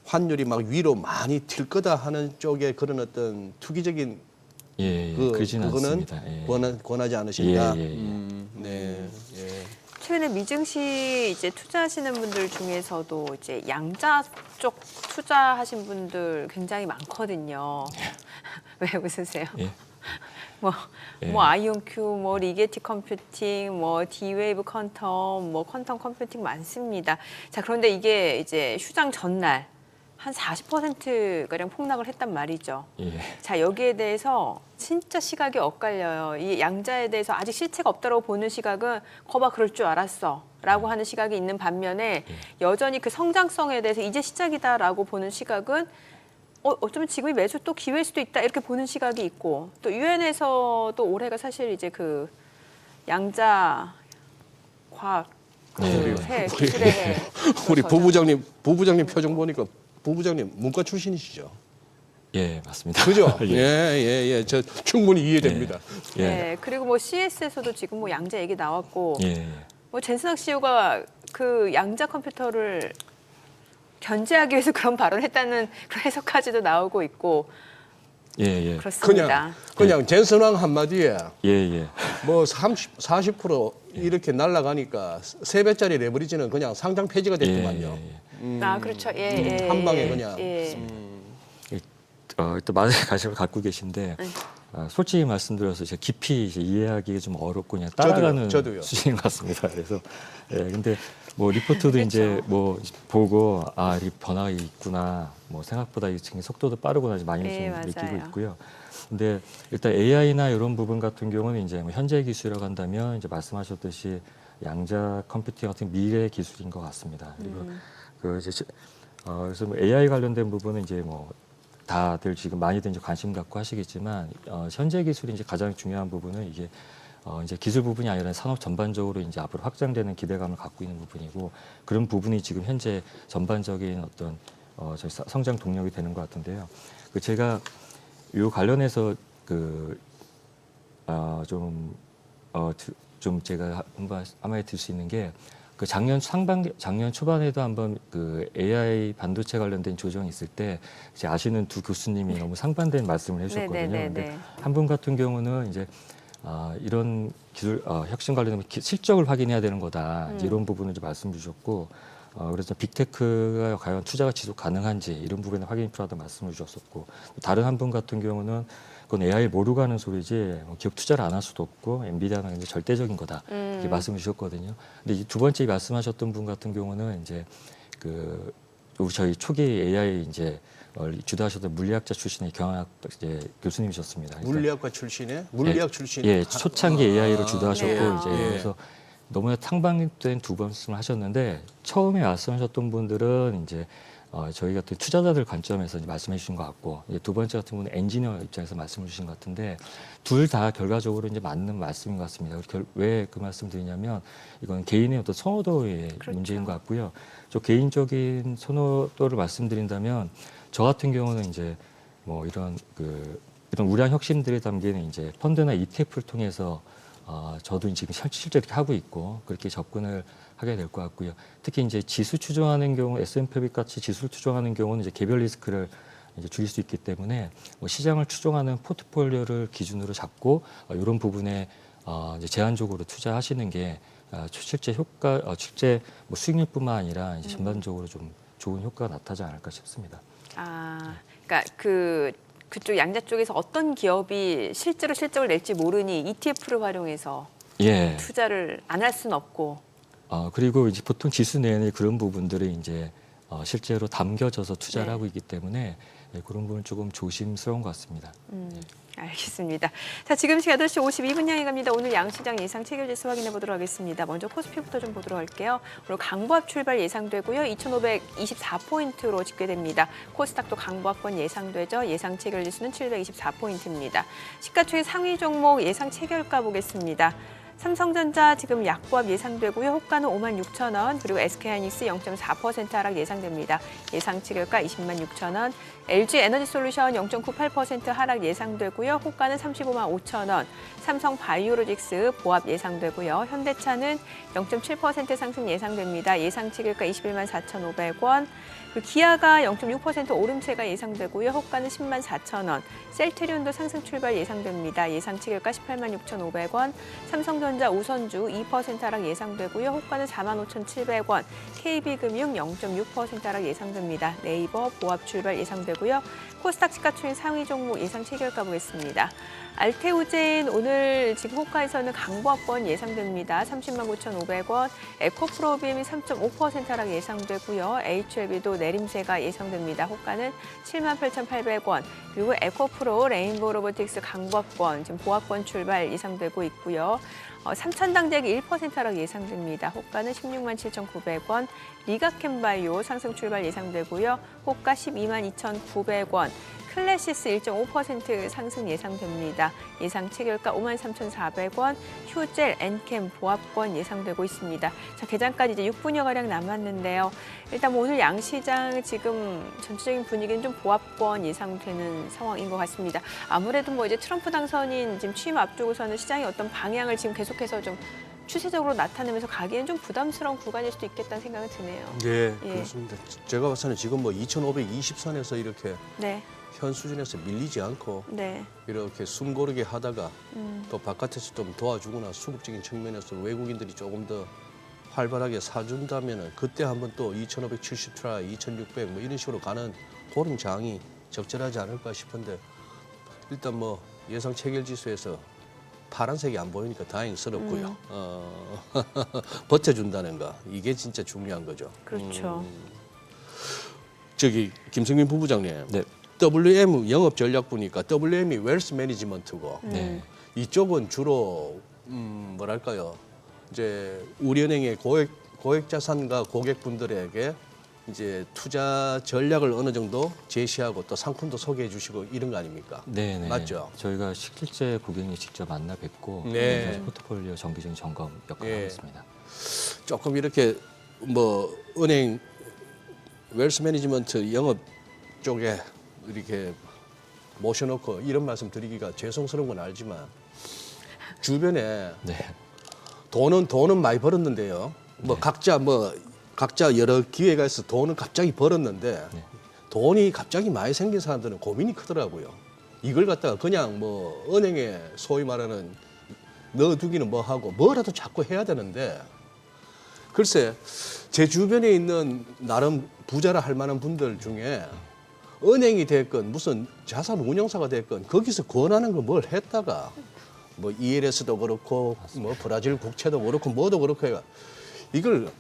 Speaker 2: 환율이 막 위로 많이 튈 거다 하는 쪽에 그런 어떤 투기적인
Speaker 3: 그러지는
Speaker 2: 그거는
Speaker 3: 않습니다.
Speaker 2: 권하지 않으신다.
Speaker 3: 네.
Speaker 1: 최근에 미증시 이제 투자하시는 분들 중에서도 이제 양자 쪽 투자하신 분들 굉장히 많거든요. 왜 웃으세요?
Speaker 3: 예.
Speaker 1: 뭐,
Speaker 3: 예.
Speaker 1: 뭐 아이온큐, 뭐 리게티 컴퓨팅, 뭐 디웨이브 퀀텀, 뭐 퀀텀 컴퓨팅 많습니다. 자, 그런데 이게 이제 휴장 전날 한 40%가량 폭락을 했단 말이죠.
Speaker 3: 예.
Speaker 1: 자, 여기에 대해서 진짜 시각이 엇갈려요. 이 양자에 대해서 아직 실체가 없다고 보는 시각은 거봐 그럴 줄 알았어 라고 하는 시각이 있는 반면에 여전히 그 성장성에 대해서 이제 시작이다라고 보는 시각은 어쩌면 지금이 매수 또 기회일 수도 있다 이렇게 보는 시각이 있고 또 유엔에서도 올해가 사실 이제 그 양자 과학 해, 기술의 해.
Speaker 2: 우리
Speaker 1: 그래서
Speaker 2: 부부장님 표정 보니까 부부장님 문과 출신이시죠?
Speaker 3: 예, 맞습니다.
Speaker 2: 그죠?
Speaker 3: 예.
Speaker 2: 예. 저 충분히 이해됩니다.
Speaker 3: 예.
Speaker 1: 네, 그리고 뭐 CS에서도 지금 뭐 양자 얘기 나왔고
Speaker 3: 예.
Speaker 1: 뭐 젠슨학 CEO가 그 양자 컴퓨터를 견제하기 위해서 그런 발언했다는 그런 해석까지도 나오고 있고
Speaker 3: 예.
Speaker 1: 그렇습니다.
Speaker 2: 그냥 젠슨왕 한마디에
Speaker 3: 예.
Speaker 2: 뭐 40% 이렇게 날아가니까 3배짜리 레버리지는 그냥 상장 폐지가 됐구만요.
Speaker 1: 아 그렇죠. 예.
Speaker 2: 한 방에 그냥.
Speaker 3: 일단 많은 관심을 갖고 계신데 솔직히 말씀드려서 제가 깊이 이제 이해하기 좀 어렵고 그냥 따라가는
Speaker 2: 저도요.
Speaker 3: 수준인 것 같습니다. 그래서 근데 뭐 리포트도
Speaker 1: 그렇죠.
Speaker 3: 이제 뭐 보고 이 변화가 있구나. 뭐 생각보다 이 속도도 빠르구나 많이 좀
Speaker 1: 맞아요.
Speaker 3: 느끼고 있고요. 근데 일단 AI나 이런 부분 같은 경우는 이제 뭐 현재 기술이라고 한다면 이제 말씀하셨듯이 양자 컴퓨팅 같은 미래 기술인 것 같습니다. 그리고 그래서 뭐 AI 관련된 부분은 이제 뭐 다들 지금 많이들 이제 관심 갖고 하시겠지만 현재 기술이 이제 가장 중요한 부분은 이게 이제 기술 부분이 아니라 산업 전반적으로 이제 앞으로 확장되는 기대감을 갖고 있는 부분이고 그런 부분이 지금 현재 전반적인 어떤 저희 성장 동력이 되는 것 같은데요. 제가 이 관련해서 좀 제가 한번 들 수 있는 게 작년 초반에도 한번 AI 반도체 관련된 조정이 있을 때 이제 아시는 두 교수님이 너무 상반된 말씀을 해주셨거든요. 근데 한 분 같은 경우는 이제 이런 기술 혁신 관련된 실적을 확인해야 되는 거다 이런 부분을 이제 말씀 주셨고 그래서 빅테크가 과연 투자가 지속 가능한지 이런 부분에 확인이 필요하다고 말씀을 주셨었고 다른 한 분 같은 경우는 그건 AI 모르고 하는 소리지 기업 투자를 안 할 수도 없고 엔비디아는 굉장히 절대적인 거다 이렇게 말씀을 주셨거든요. 근데 두 번째 말씀하셨던 분 같은 경우는 이제 저희 초기 AI 이제 주도하셨던 물리학자 출신의 경영학 교수님이셨습니다.
Speaker 2: 물리학과 출신의 물리학 출신.
Speaker 3: 예, 초창기 AI로 주도하셨고
Speaker 1: 네.
Speaker 3: 이제 그래서 너무나 탕방된 두 말씀을 하셨는데 처음에 말씀하셨던 분들은 이제 저희 같은 투자자들 관점에서 이제 말씀해 주신 것 같고 이제 두 번째 같은 분은 엔지니어 입장에서 말씀을 주신 것 같은데 둘 다 결과적으로 이제 맞는 말씀인 것 같습니다. 왜 그 말씀 드리냐면 이건 개인의 어떤 선호도의 문제인 것 같고요. 저 개인적인 선호도를 말씀드린다면 저 같은 경우는 이제 뭐 이런 우량 혁신들이 담기는 이제 펀드나 ETF를 통해서 저도 지금 실제 이렇게 하고 있고 그렇게 접근을 하게 될 것 같고요. 특히 이제 지수 추종하는 경우 S&P 같이 지수를 추종하는 경우는 이제 개별 리스크를 이제 줄일 수 있기 때문에 뭐 시장을 추종하는 포트폴리오를 기준으로 잡고 이런 부분에 이제 제한적으로 투자하시는 게 실제 실제 뭐 수익률뿐만 아니라 이제 전반적으로 좀 좋은 효과가 나타나지 않을까 싶습니다.
Speaker 1: 그러니까 그쪽 양자 쪽에서 어떤 기업이 실제로 실적을 낼지 모르니 ETF를 활용해서 투자를 안 할 수는 없고.
Speaker 3: 그리고 이제 보통 지수 내에는 그런 부분들이 이제 실제로 담겨져서 투자를 하고 있기 때문에 그런 부분 조금 조심스러운 것 같습니다.
Speaker 1: 알겠습니다. 자, 지금 시각 8시 52분 향해 갑니다. 오늘 양시장 예상 체결지수 확인해 보도록 하겠습니다. 먼저 코스피부터 좀 보도록 할게요. 오늘 강보합 출발 예상되고요. 2,524포인트로 집계됩니다. 코스닥도 강보합권 예상되죠. 예상 체결지수는 724포인트입니다. 시가총액 상위 종목 예상 체결가 보겠습니다. 삼성전자 지금 약보합 예상되고요. 호가는 56,000원, 그리고 SK하이닉스 0.4% 하락 예상됩니다. 예상 체결가 206,000원. LG에너지솔루션 0.98% 하락 예상되고요. 호가는 355,000원. 삼성바이오로직스 보합 예상되고요. 현대차는 0.7% 상승 예상됩니다. 예상 체결가 214,500원. 기아가 0.6% 오름세가 예상되고요. 호가는 104,000원. 셀트리온도 상승 출발 예상됩니다. 예상 체결가 186,500원. 삼성전자 삼성전자, 우선주 2% 하락 예상되고요. 호가는 45,700원, KB금융 0.6% 하락 예상됩니다. 네이버 보합 출발 예상되고요. 코스닥 시가총액 상위 종목 예상 체결가 보겠습니다. 알테오젠 오늘 지금 호가에서는 강보합권 예상됩니다. 309,500원, 에코프로비엠이 3.5% 하락 예상되고요. HLB도 내림세가 예상됩니다. 호가는 78,800원, 그리고 에코프로, 레인보우 로보틱스 강보합권, 지금 보합권 출발 예상되고 있고요. 삼천당제약이 1% 하락 예상됩니다. 호가는 167,900원, 리가캠바이오 상승 출발 예상되고요. 호가 122,900원, 클래시스 1.5% 상승 예상됩니다. 예상 체결가 53,400원, 휴젤, 엔캠 보합권 예상되고 있습니다. 자, 개장까지 이제 6분여가량 남았는데요. 일단 뭐 오늘 양시장 지금 전체적인 분위기는 좀 보합권 예상되는 상황인 것 같습니다. 아무래도 뭐 이제 트럼프 당선인 지금 취임 앞두고서는 시장의 어떤 방향을 지금 계속해서 좀 추세적으로 나타내면서 가기엔 좀 부담스러운 구간일 수도 있겠다는 생각이 드네요.
Speaker 2: 네,
Speaker 1: 예.
Speaker 2: 그렇습니다. 제가 봤을 때는 지금 뭐 2,520선에서 이렇게
Speaker 1: 네,
Speaker 2: 현 수준에서 밀리지 않고
Speaker 1: 네,
Speaker 2: 이렇게 숨 고르게 하다가 또 바깥에서 좀 도와주거나 수급적인 측면에서 외국인들이 조금 더 활발하게 사준다면은 그때 한번 또 2,570 트라이, 2,600 뭐 이런 식으로 가는 그런 장이 적절하지 않을까 싶은데 일단 뭐 예상 체결 지수에서 파란색이 안 보이니까 다행스럽고요. 버텨준다는 거 이게 진짜 중요한 거죠.
Speaker 1: 그렇죠.
Speaker 2: 저기 김성민 부부장님.
Speaker 3: 네.
Speaker 2: WM 영업 전략 보니까 WM이 웰스 매니지먼트고
Speaker 3: 네.
Speaker 2: 이쪽은 주로 뭐랄까요 이제 우리은행의 고액 자산가 고객분들에게 이제 투자 전략을 어느 정도 제시하고 또 상품도 소개해 주시고 이런 거 아닙니까?
Speaker 3: 네, 네.
Speaker 2: 맞죠?
Speaker 3: 저희가 실제 고객님 직접 만나 뵙고
Speaker 2: 네.
Speaker 3: 포트폴리오 정기적인 점검 역할을
Speaker 2: 예.
Speaker 3: 하고 있습니다.
Speaker 2: 조금 이렇게 뭐 은행 웰스 매니지먼트 영업 쪽에 이렇게 모셔놓고 이런 말씀 드리기가 죄송스러운 건 알지만 주변에
Speaker 3: 네.
Speaker 2: 돈은 많이 벌었는데요. 뭐 각자 여러 기회가 있어 돈은 갑자기 벌었는데
Speaker 3: 네.
Speaker 2: 돈이 갑자기 많이 생긴 사람들은 고민이 크더라고요. 이걸 갖다가 그냥 뭐 은행에 소위 말하는 넣어두기는 뭐 하고 뭐라도 자꾸 해야 되는데 글쎄 제 주변에 있는 나름 부자라 할 만한 분들 중에 은행이 됐건 무슨 자산 운용사가 됐건 거기서 권하는 거 뭘 했다가 뭐 ELS도 그렇고 뭐 브라질 국채도 그렇고 뭐도 그렇고 해가 이걸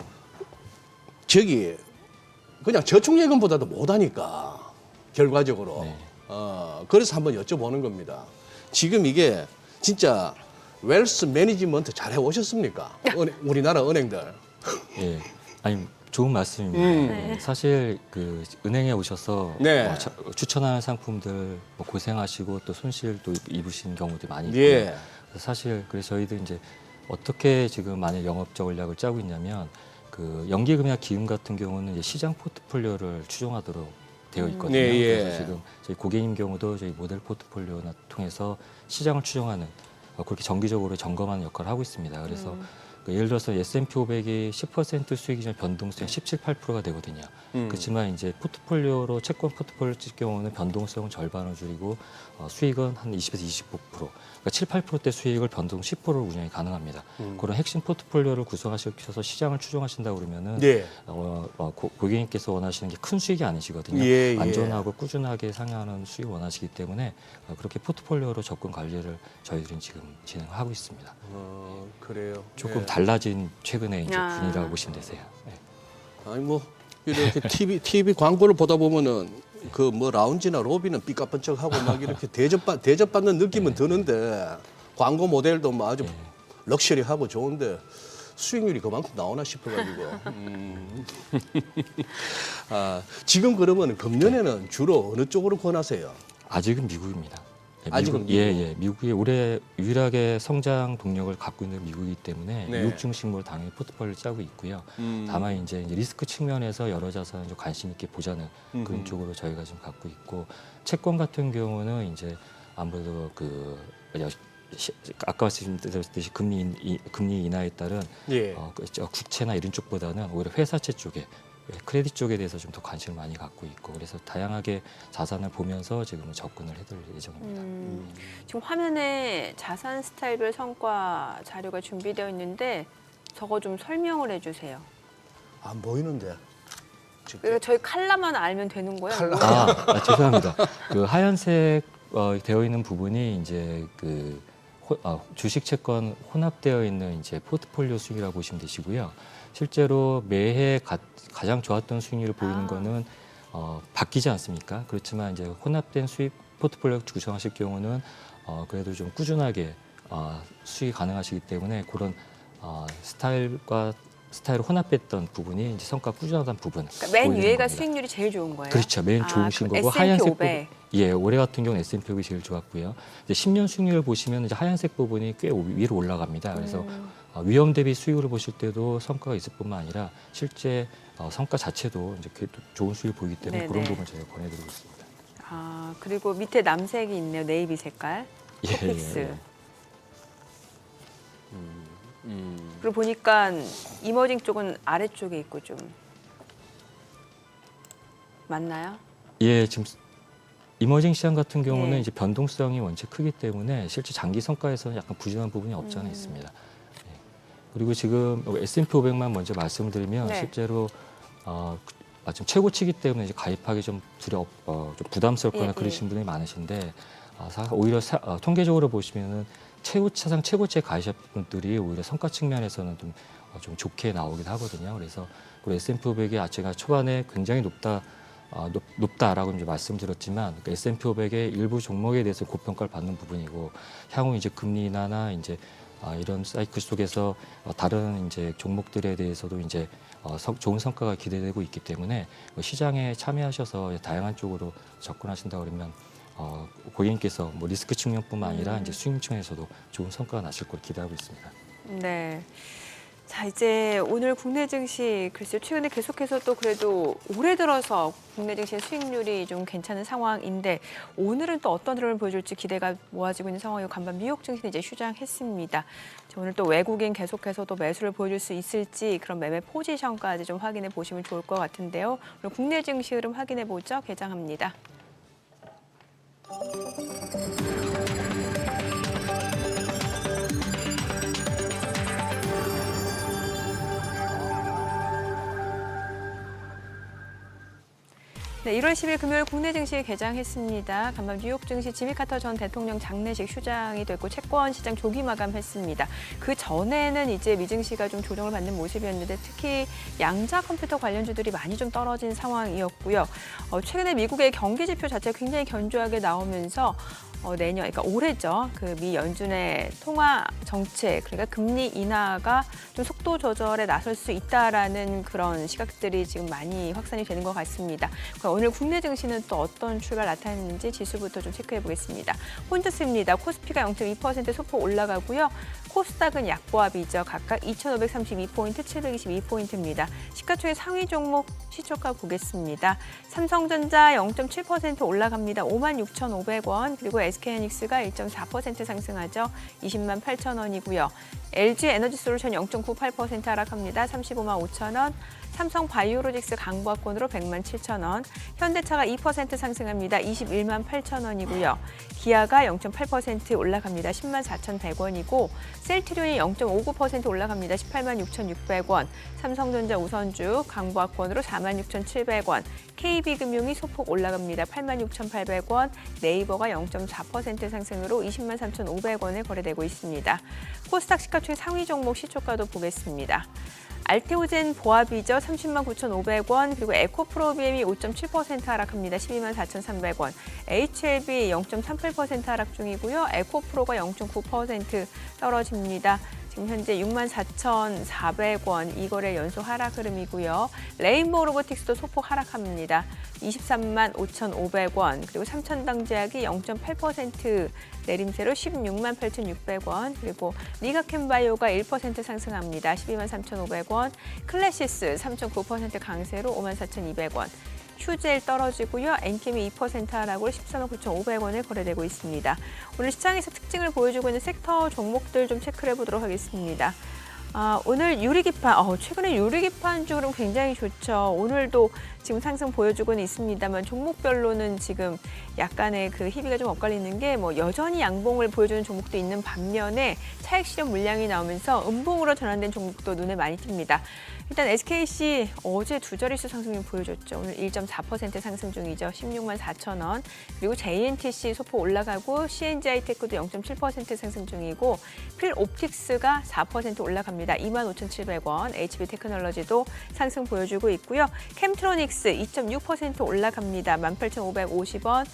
Speaker 2: 저기 그냥 저축예금보다도 못하니까 결과적으로
Speaker 3: 네.
Speaker 2: 그래서 한번 여쭤보는 겁니다. 지금 이게 진짜 웰스 매니지먼트 잘 해오셨습니까? 우리나라 은행들.
Speaker 3: 예. 아니 좋은 말씀입니다.
Speaker 1: 네.
Speaker 3: 사실 그 은행에 오셔서
Speaker 2: 네.
Speaker 3: 추천하는 상품들 뭐 고생하시고 또 손실도 입으신 경우도 많이 있고요.
Speaker 2: 예.
Speaker 3: 그래서 사실 그래서 저희도 이제 어떻게 지금 만약 영업 전략을 짜고 있냐면 그 연기금이나 기금 같은 경우는 이제 시장 포트폴리오를 추종하도록 되어 있거든요.
Speaker 2: 네, 예.
Speaker 3: 그래서 지금 저희 고객님 경우도 저희 모델 포트폴리오나 통해서 시장을 추종하는 그렇게 정기적으로 점검하는 역할을 하고 있습니다. 그래서 그 예를 들어서 S&P 500이 10% 수익이 전 변동성이 17, 8%가 되거든요. 그렇지만 이제 포트폴리오로 채권 포트폴리오 칠 경우는 변동성은 절반을 줄이고 수익은 한 20에서 25%. 그러니까 7, 8%대 수익을 변동 10%를 운영이 가능합니다. 그런 핵심 포트폴리오를 구성하셔서 시장을 추종하신다 그러면은
Speaker 2: 네.
Speaker 3: 고객님께서 원하시는 게 큰 수익이 아니시거든요.
Speaker 2: 예, 예.
Speaker 3: 안전하고 꾸준하게 상향하는 수익 원하시기 때문에 그렇게 포트폴리오로 접근 관리를 저희들은 지금 진행하고 있습니다.
Speaker 2: 그래요.
Speaker 3: 조금
Speaker 2: 예.
Speaker 3: 달라진 최근에 이제
Speaker 1: 아.
Speaker 3: 분위기라고 보시면 되세요. 네.
Speaker 2: 아니 뭐 이렇게 TV 광고를 보다 보면은 그 뭐 라운지나 로비는 삐까뻔쩍하고 막 이렇게 대접받는 느낌은 드는데 광고 모델도 뭐 아주 럭셔리하고 좋은데 수익률이 그만큼 나오나 싶어가지고. 지금 그러면 금년에는 주로 어느 쪽으로 권하세요?
Speaker 3: 아직은 미국입니다. 예,
Speaker 2: 아직은
Speaker 3: 미국이 올해 유일하게 성장 동력을 갖고 있는 미국이기 때문에
Speaker 2: 네.
Speaker 3: 미국 중심으로 당연히 포트폴리오를 짜고 있고요. 다만 이제 리스크 측면에서 여러 자산을 좀 관심 있게 보자는 그런 쪽으로 저희가 좀 갖고 있고 채권 같은 경우는 이제 아무래도 그 아까 말씀드렸듯이 금리 인하에 따른
Speaker 2: 예.
Speaker 3: 국채나 이런 쪽보다는 오히려 회사채 쪽에 크레딧 쪽에 대해서 좀 더 관심을 많이 갖고 있고 그래서 다양하게 자산을 보면서 지금은 접근을 해드릴 예정입니다.
Speaker 1: 지금 화면에 자산 스타일별 성과 자료가 준비되어 있는데 저거 좀 설명을 해주세요.
Speaker 2: 안 보이는데.
Speaker 1: 그러니까 저희 칼라만 알면 되는 거예요?
Speaker 2: 칼라.
Speaker 3: 죄송합니다. 그 하얀색 되어 있는 부분이 이제 그 주식 채권 혼합되어 있는 이제 포트폴리오 수익이라고 보시면 되시고요. 실제로 매해 가장 좋았던 수익률을 보이는 거는 바뀌지 않습니까? 그렇지만 이제 혼합된 수익 포트폴리오 구성하실 경우는 그래도 좀 꾸준하게 수익이 가능하시기 때문에 그런 스타일을 혼합했던 부분이 이제 성과 꾸준하다는 부분.
Speaker 1: 그러니까 맨
Speaker 3: 보이는
Speaker 1: 위에가
Speaker 3: 겁니다.
Speaker 1: 수익률이 제일 좋은 거예요?
Speaker 3: 그렇죠. 맨 좋으신
Speaker 1: 그럼
Speaker 3: 거고
Speaker 1: S&P
Speaker 3: 하얀색
Speaker 1: 500.
Speaker 3: 부분, 올해 같은 경우는 S&P 500이 제일 좋았고요. 이제 10년 수익률을 보시면 이제 하얀색 부분이 꽤 위로 올라갑니다. 그래서 위험 대비 수익을 보실 때도 성과가 있을 뿐만 아니라 실제 성과 자체도 이제 좋은 수익을 보이기 때문에
Speaker 1: 네네.
Speaker 3: 그런 부분 저희가 권해드리고 있습니다.
Speaker 1: 그리고 밑에 남색이 있네요. 네이비 색깔.
Speaker 3: 예,
Speaker 1: 토픽스.
Speaker 3: 예.
Speaker 1: 그리고 보니까 이머징 쪽은 아래쪽에 있고 좀 맞나요?
Speaker 3: 예, 지금 이머징 시장 같은 경우는
Speaker 1: 예.
Speaker 3: 이제 변동성이 원체 크기 때문에 실제 장기 성과에서는 약간 부진한 부분이 없지 않아 있습니다. 예. 그리고 지금 S&P 500만 먼저 말씀드리면
Speaker 1: 네.
Speaker 3: 실제로 지금 최고치기 때문에 이제 가입하기 좀 좀 부담스럽거나
Speaker 1: 예,
Speaker 3: 그러신 분이 많으신데 오히려 통계적으로 보시면은 사상 최고치에 가입하신 분들이 오히려 성과 측면에서는 좀 좋게 나오기도 하거든요. 그래서 우리 S&P 500의 제가 초반에 굉장히 높다라고 이제 말씀드렸지만 S&P 500의 일부 종목에 대해서 고평가를 받는 부분이고 향후 이제 금리 인하나 이제 이런 사이클 속에서 다른 이제 종목들에 대해서도 이제 좋은 성과가 기대되고 있기 때문에 시장에 참여하셔서 다양한 쪽으로 접근하신다 그러면 고객님께서 뭐 리스크 측면뿐만 아니라 이제 수익 측면에서도 좋은 성과가 나실 걸 기대하고 있습니다.
Speaker 1: 네. 자, 이제 오늘 국내 증시 글쎄요. 최근에 계속해서 또 그래도 올해 들어서 국내 증시 수익률이 좀 괜찮은 상황인데 오늘은 또 어떤 흐름을 보여줄지 기대가 모아지고 있는 상황이고 간밤 뉴욕 증시는 이제 휴장했습니다. 자, 오늘 또 외국인 계속해서 또 매수를 보여줄 수 있을지 그런 매매 포지션까지 좀 확인해 보시면 좋을 것 같은데요. 오늘 국내 증시 흐름 확인해 보죠. 개장합니다. 네, 1월 10일 금요일 국내 증시 개장했습니다. 간밤 뉴욕 증시 지미 카터 전 대통령 장례식 휴장이 됐고 채권 시장 조기 마감했습니다. 그 전에는 이제 미증시가 좀 조정을 받는 모습이었는데 특히 양자 컴퓨터 관련주들이 많이 좀 떨어진 상황이었고요. 최근에 미국의 경기 지표 자체가 굉장히 견조하게 나오면서 내년, 그러니까 올해죠. 그 미 연준의 통화 정책, 그러니까 금리 인하가 좀 속도 조절에 나설 수 있다라는 그런 시각들이 지금 많이 확산이 되는 것 같습니다. 그럼 오늘 국내 증시는 또 어떤 출발 나타냈는지 지수부터 좀 체크해 보겠습니다. 혼조스입니다. 코스피가 0.2% 소폭 올라가고요. 코스닥은 약보합이죠. 각각 2,532포인트, 722포인트입니다. 시가총액 상위 종목 시초가 보겠습니다. 삼성전자 0.7% 올라갑니다. 56,500원. 그리고 SK하이닉스가 1.4% 상승하죠. 20만 8천 원이고요. LG 에너지솔루션 0.98% 하락합니다. 35만 5천 원. 삼성 바이오로직스 강보합권으로 100만 7천 원. 현대차가 2% 상승합니다. 21만 8천 원이고요. 기아가 0.8% 올라갑니다. 10만 4,100원이고 셀트리온이 0.59% 올라갑니다. 18만 6,600원. 삼성전자 우선주 강보합권으로 4만 6,700원. KB금융이 소폭 올라갑니다. 8만 6,800원. 네이버가 0.4% 상승으로 20만 3,500원에 거래되고 있습니다. 코스닥 시가총액 상위 종목 시초가도 보겠습니다. 알테오젠 보합이죠. 30만 9,500원. 그리고 에코프로비엠이 5.7% 하락합니다. 12만 4,300원. HLB 0.38% 하락 중이고요. 에코프로가 0.9% 떨어집니다. 지금 현재 6만 4,400원 이 거래 연속 하락 흐름이고요. 레인보우 로보틱스도 소폭 하락합니다. 23만 5,500원. 그리고 삼천당제약이 0.8% 내림세로 16만 8,600원. 그리고 리가캠바이오가 1% 상승합니다. 12만 3,500원. 클래시스 3.9% 강세로 5만 4,200원. 휴젤 떨어지고요. 엔캠이 2% 하락으로 14만 9,500원에 거래되고 있습니다. 오늘 시장에서 특징을 보여주고 있는 섹터 종목들 좀 체크를 해보도록 하겠습니다. 오늘 유리기판, 최근에 유리기판 쪽으로 굉장히 좋죠. 오늘도 지금 상승 보여주고는 있습니다만 종목별로는 지금 약간의 그 희비가 좀 엇갈리는 게 뭐 여전히 양봉을 보여주는 종목도 있는 반면에 차익 실현 물량이 나오면서 음봉으로 전환된 종목도 눈에 많이 띕니다. 일단 SKC 어제 두 자릿수 상승률 보여줬죠. 오늘 1.4% 상승 중이죠. 16만 4천 원. 그리고 JNTC 소폭 올라가고 CNG하이테크도 0.7% 상승 중이고 필옵틱스가 4% 올라갑니다. 25,700원. HB테크놀로지도 상승 보여주고 있고요. 캠트로닉스 2.6% 올라갑니다. 18,550원.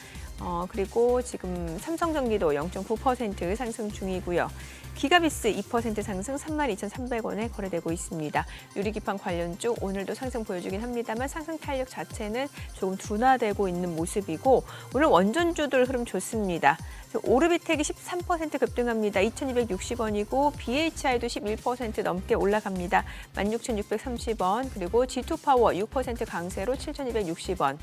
Speaker 1: 그리고 지금 삼성전기도 0.9% 상승 중이고요. 기가비스 2% 상승 32,300원에 거래되고 있습니다. 유리기판 관련 쪽 오늘도 상승 보여주긴 합니다만 상승 탄력 자체는 조금 둔화되고 있는 모습이고 오늘 원전주들 흐름 좋습니다. 오르비텍이 13% 급등합니다. 2,260원이고 BHI도 11% 넘게 올라갑니다. 16,630원. 그리고 G2파워 6% 강세로 7,260원.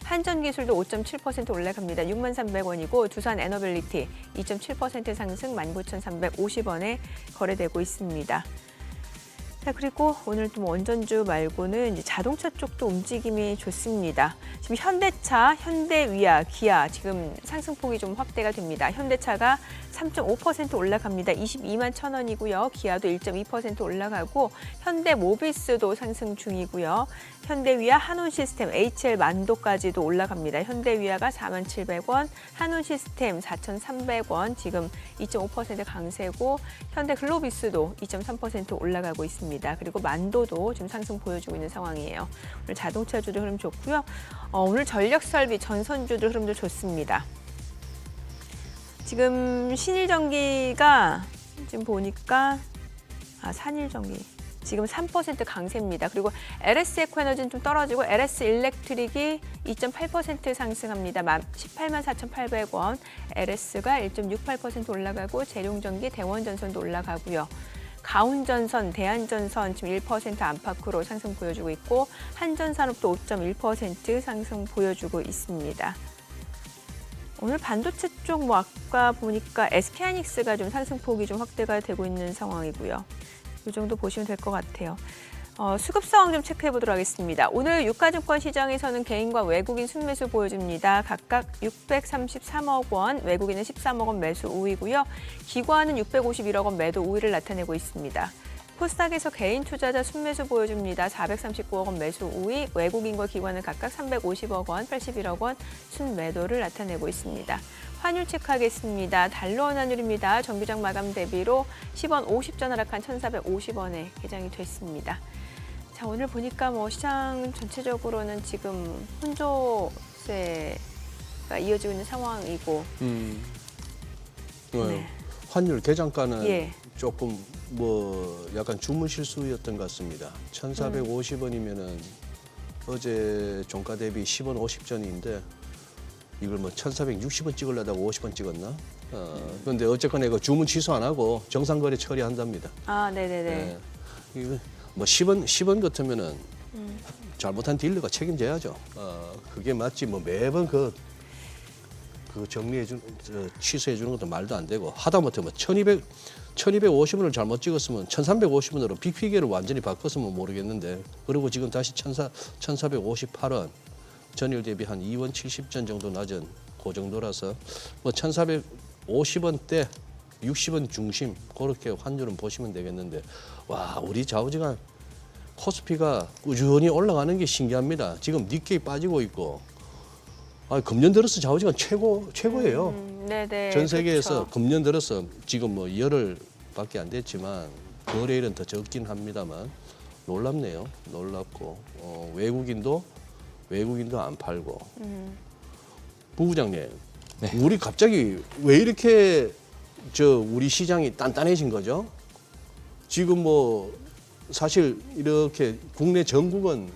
Speaker 1: 한전기술도 5.7% 올라갑니다. 63,300원이고 두산 에너빌리티 2.7% 상승 19,350원에 거래되고 있습니다. 자, 그리고 오늘 또 원전주 말고는 이제 자동차 쪽도 움직임이 좋습니다. 지금 현대차, 현대위아, 기아 지금 상승폭이 좀 확대가 됩니다. 현대차가 3.5% 올라갑니다. 22만 1,000원이고요. 기아도 1.2% 올라가고 현대모비스도 상승 중이고요. 현대위아, 한온시스템, HL만도까지도 올라갑니다. 현대위아가 47,000원, 한온시스템 4,300원, 지금 2.5% 강세고 현대글로비스도 2.3% 올라가고 있습니다. 그리고 만도도 지금 상승 보여주고 있는 상황이에요. 오늘 자동차주도 흐름 좋고요. 오늘 전력설비, 전선주도 흐름도 좋습니다. 지금 신일전기가 지금 보니까 산일전기 지금 3% 강세입니다. 그리고 LS 에코에너지는 좀 떨어지고 LS 일렉트릭이 2.8% 상승합니다. 18만 4,800원. LS가 1.68% 올라가고 재룡전기, 대원전선도 올라가고요. 가운전선, 대한전선 지금 1% 안팎으로 상승 보여주고 있고 한전산업도 5.1% 상승 보여주고 있습니다. 오늘 반도체 쪽 뭐 아까 보니까 SK하이닉스가 좀 상승폭이 좀 확대가 되고 있는 상황이고요. 이 정도 보시면 될 것 같아요. 수급 상황 좀 체크해 보도록 하겠습니다. 오늘 유가증권 시장에서는 개인과 외국인 순매수 보여줍니다. 각각 633억 원, 외국인은 13억 원 매수 우위고요. 기관은 651억 원 매도 우위를 나타내고 있습니다. 코스닥에서 개인 투자자 순매수 보여줍니다. 439억 원 매수 우위, 외국인과 기관은 각각 350억 원, 81억 원 순매도를 나타내고 있습니다. 환율 체크하겠습니다. 달러 원환율입니다. 정규장 마감 대비로 10원 50전 하락한 1,450원에 개장이 됐습니다. 자, 오늘 보니까 뭐 시장 전체적으로는 지금 혼조세가 이어지고 있는 상황이고.
Speaker 2: 네. 환율 개장가는
Speaker 1: 예.
Speaker 2: 조금 뭐 약간 주문 실수였던 것 같습니다. 1,450원이면은 어제 종가 대비 10원 50전인데 이걸 뭐 1,460원 찍으려다가 50원 찍었나? 그런데 어쨌거나 이거 주문 취소 안 하고 정상거래 처리한답니다.
Speaker 1: 네네네.
Speaker 2: 이거 뭐 10원 같으면은 잘못한 딜러가 책임져야죠. 그게 맞지 뭐 매번 그 취소해 주는 것도 말도 안 되고 하다못해 뭐 1,250원을 잘못 찍었으면 1,350원으로 빅피게를 완전히 바꿨으면 모르겠는데 그리고 지금 다시 1,458원 전일 대비 한 2원 70전 정도 낮은 그 정도라서 뭐 1,450원대 60원 중심 그렇게 환율은 보시면 되겠는데 와 우리 좌우지간 코스피가 꾸준히 올라가는 게 신기합니다. 지금 니케이 빠지고 있고 금년 들어서 좌우지간 최고예요.
Speaker 1: 네네.
Speaker 2: 전 세계에서
Speaker 1: 그렇죠.
Speaker 2: 금년 들어서 지금 뭐 열흘밖에 안 됐지만 거래일은 더 적긴 합니다만 놀랍네요. 놀랍고 외국인도 안 팔고. 부부장님,
Speaker 3: 네.
Speaker 2: 우리 갑자기 왜 이렇게 우리 시장이 단단해진 거죠? 지금 뭐 사실 이렇게 국내 전국은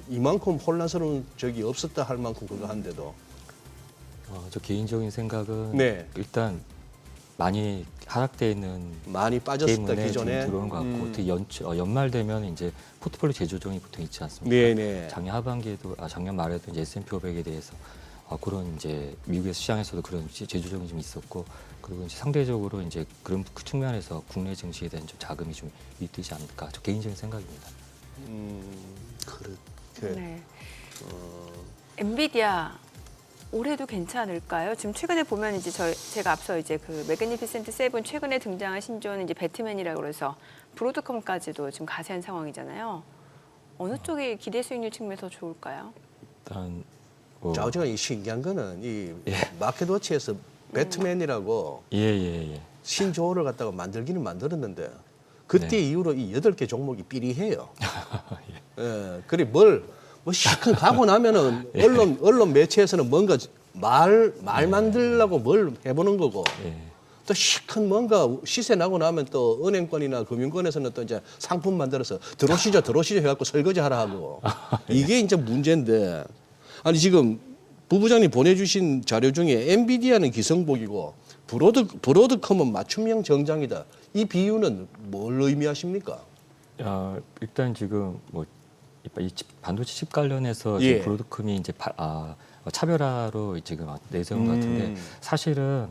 Speaker 2: 이만큼 혼란스러운 적이 없었다 할 만큼 그거 한데도.
Speaker 3: 저 개인적인 생각은
Speaker 2: 네.
Speaker 3: 일단 많이 하락돼 있는
Speaker 2: 많이 빠졌었다
Speaker 3: 때문에 지금
Speaker 2: 기존에.
Speaker 3: 들어오는 것 같고 특히 연말 되면 이제 포트폴리오 재조정이 보통 있지 않습니까?
Speaker 2: 네네.
Speaker 3: 작년 하반기에도 작년 말에도 이제 S&P 500에 대해서 그런 이제 미국의 시장에서도 그런 재조정이 좀 있었고, 그리고 이제 상대적으로 이제 그런 그 측면에서 국내 증시에 대한 좀 자금이 좀 유입되지 않을까, 저 개인적인 생각입니다.
Speaker 2: 그렇게
Speaker 1: 네. 엔비디아 올해도 괜찮을까요? 지금 최근에 보면 이제 제가 앞서 이제 그 매그니피센트 세븐 최근에 등장한 신조어는 이제 배트맨이라고 그래서 브로드컴까지도 지금 가세한 상황이잖아요. 어느 쪽이 기대 수익률 측면에서 좋을까요?
Speaker 3: 일단
Speaker 2: 제가 이 신기한 거는 이 마켓워치에서 배트맨이라고
Speaker 3: 예.
Speaker 2: 신조어를 갖다가 만들기는 만들었는데 그때 이후로 이 8개 종목이 삐리해요. 예. 그리고 뭐 시큰 가고 나면은 언론 매체에서는 뭔가 말 만들려고 뭘 해보는 거고
Speaker 3: 예.
Speaker 2: 또 시큰 뭔가 시세 나고 나면 또 은행권이나 금융권에서는 또 이제 상품 만들어서 들어오시죠 해갖고 설거지 하라 하고 이게 이제 문제인데 아니 지금 부부장님 보내주신 자료 중에 엔비디아는 기성복이고 브로드컴은 맞춤형 정장이다. 이 비유는 뭘 의미하십니까?
Speaker 3: 일단 지금 뭐 이 반도체 칩 관련해서
Speaker 2: 예.
Speaker 3: 지금 브로드컴이 이제 차별화로 지금 내세운 것 같은데 사실은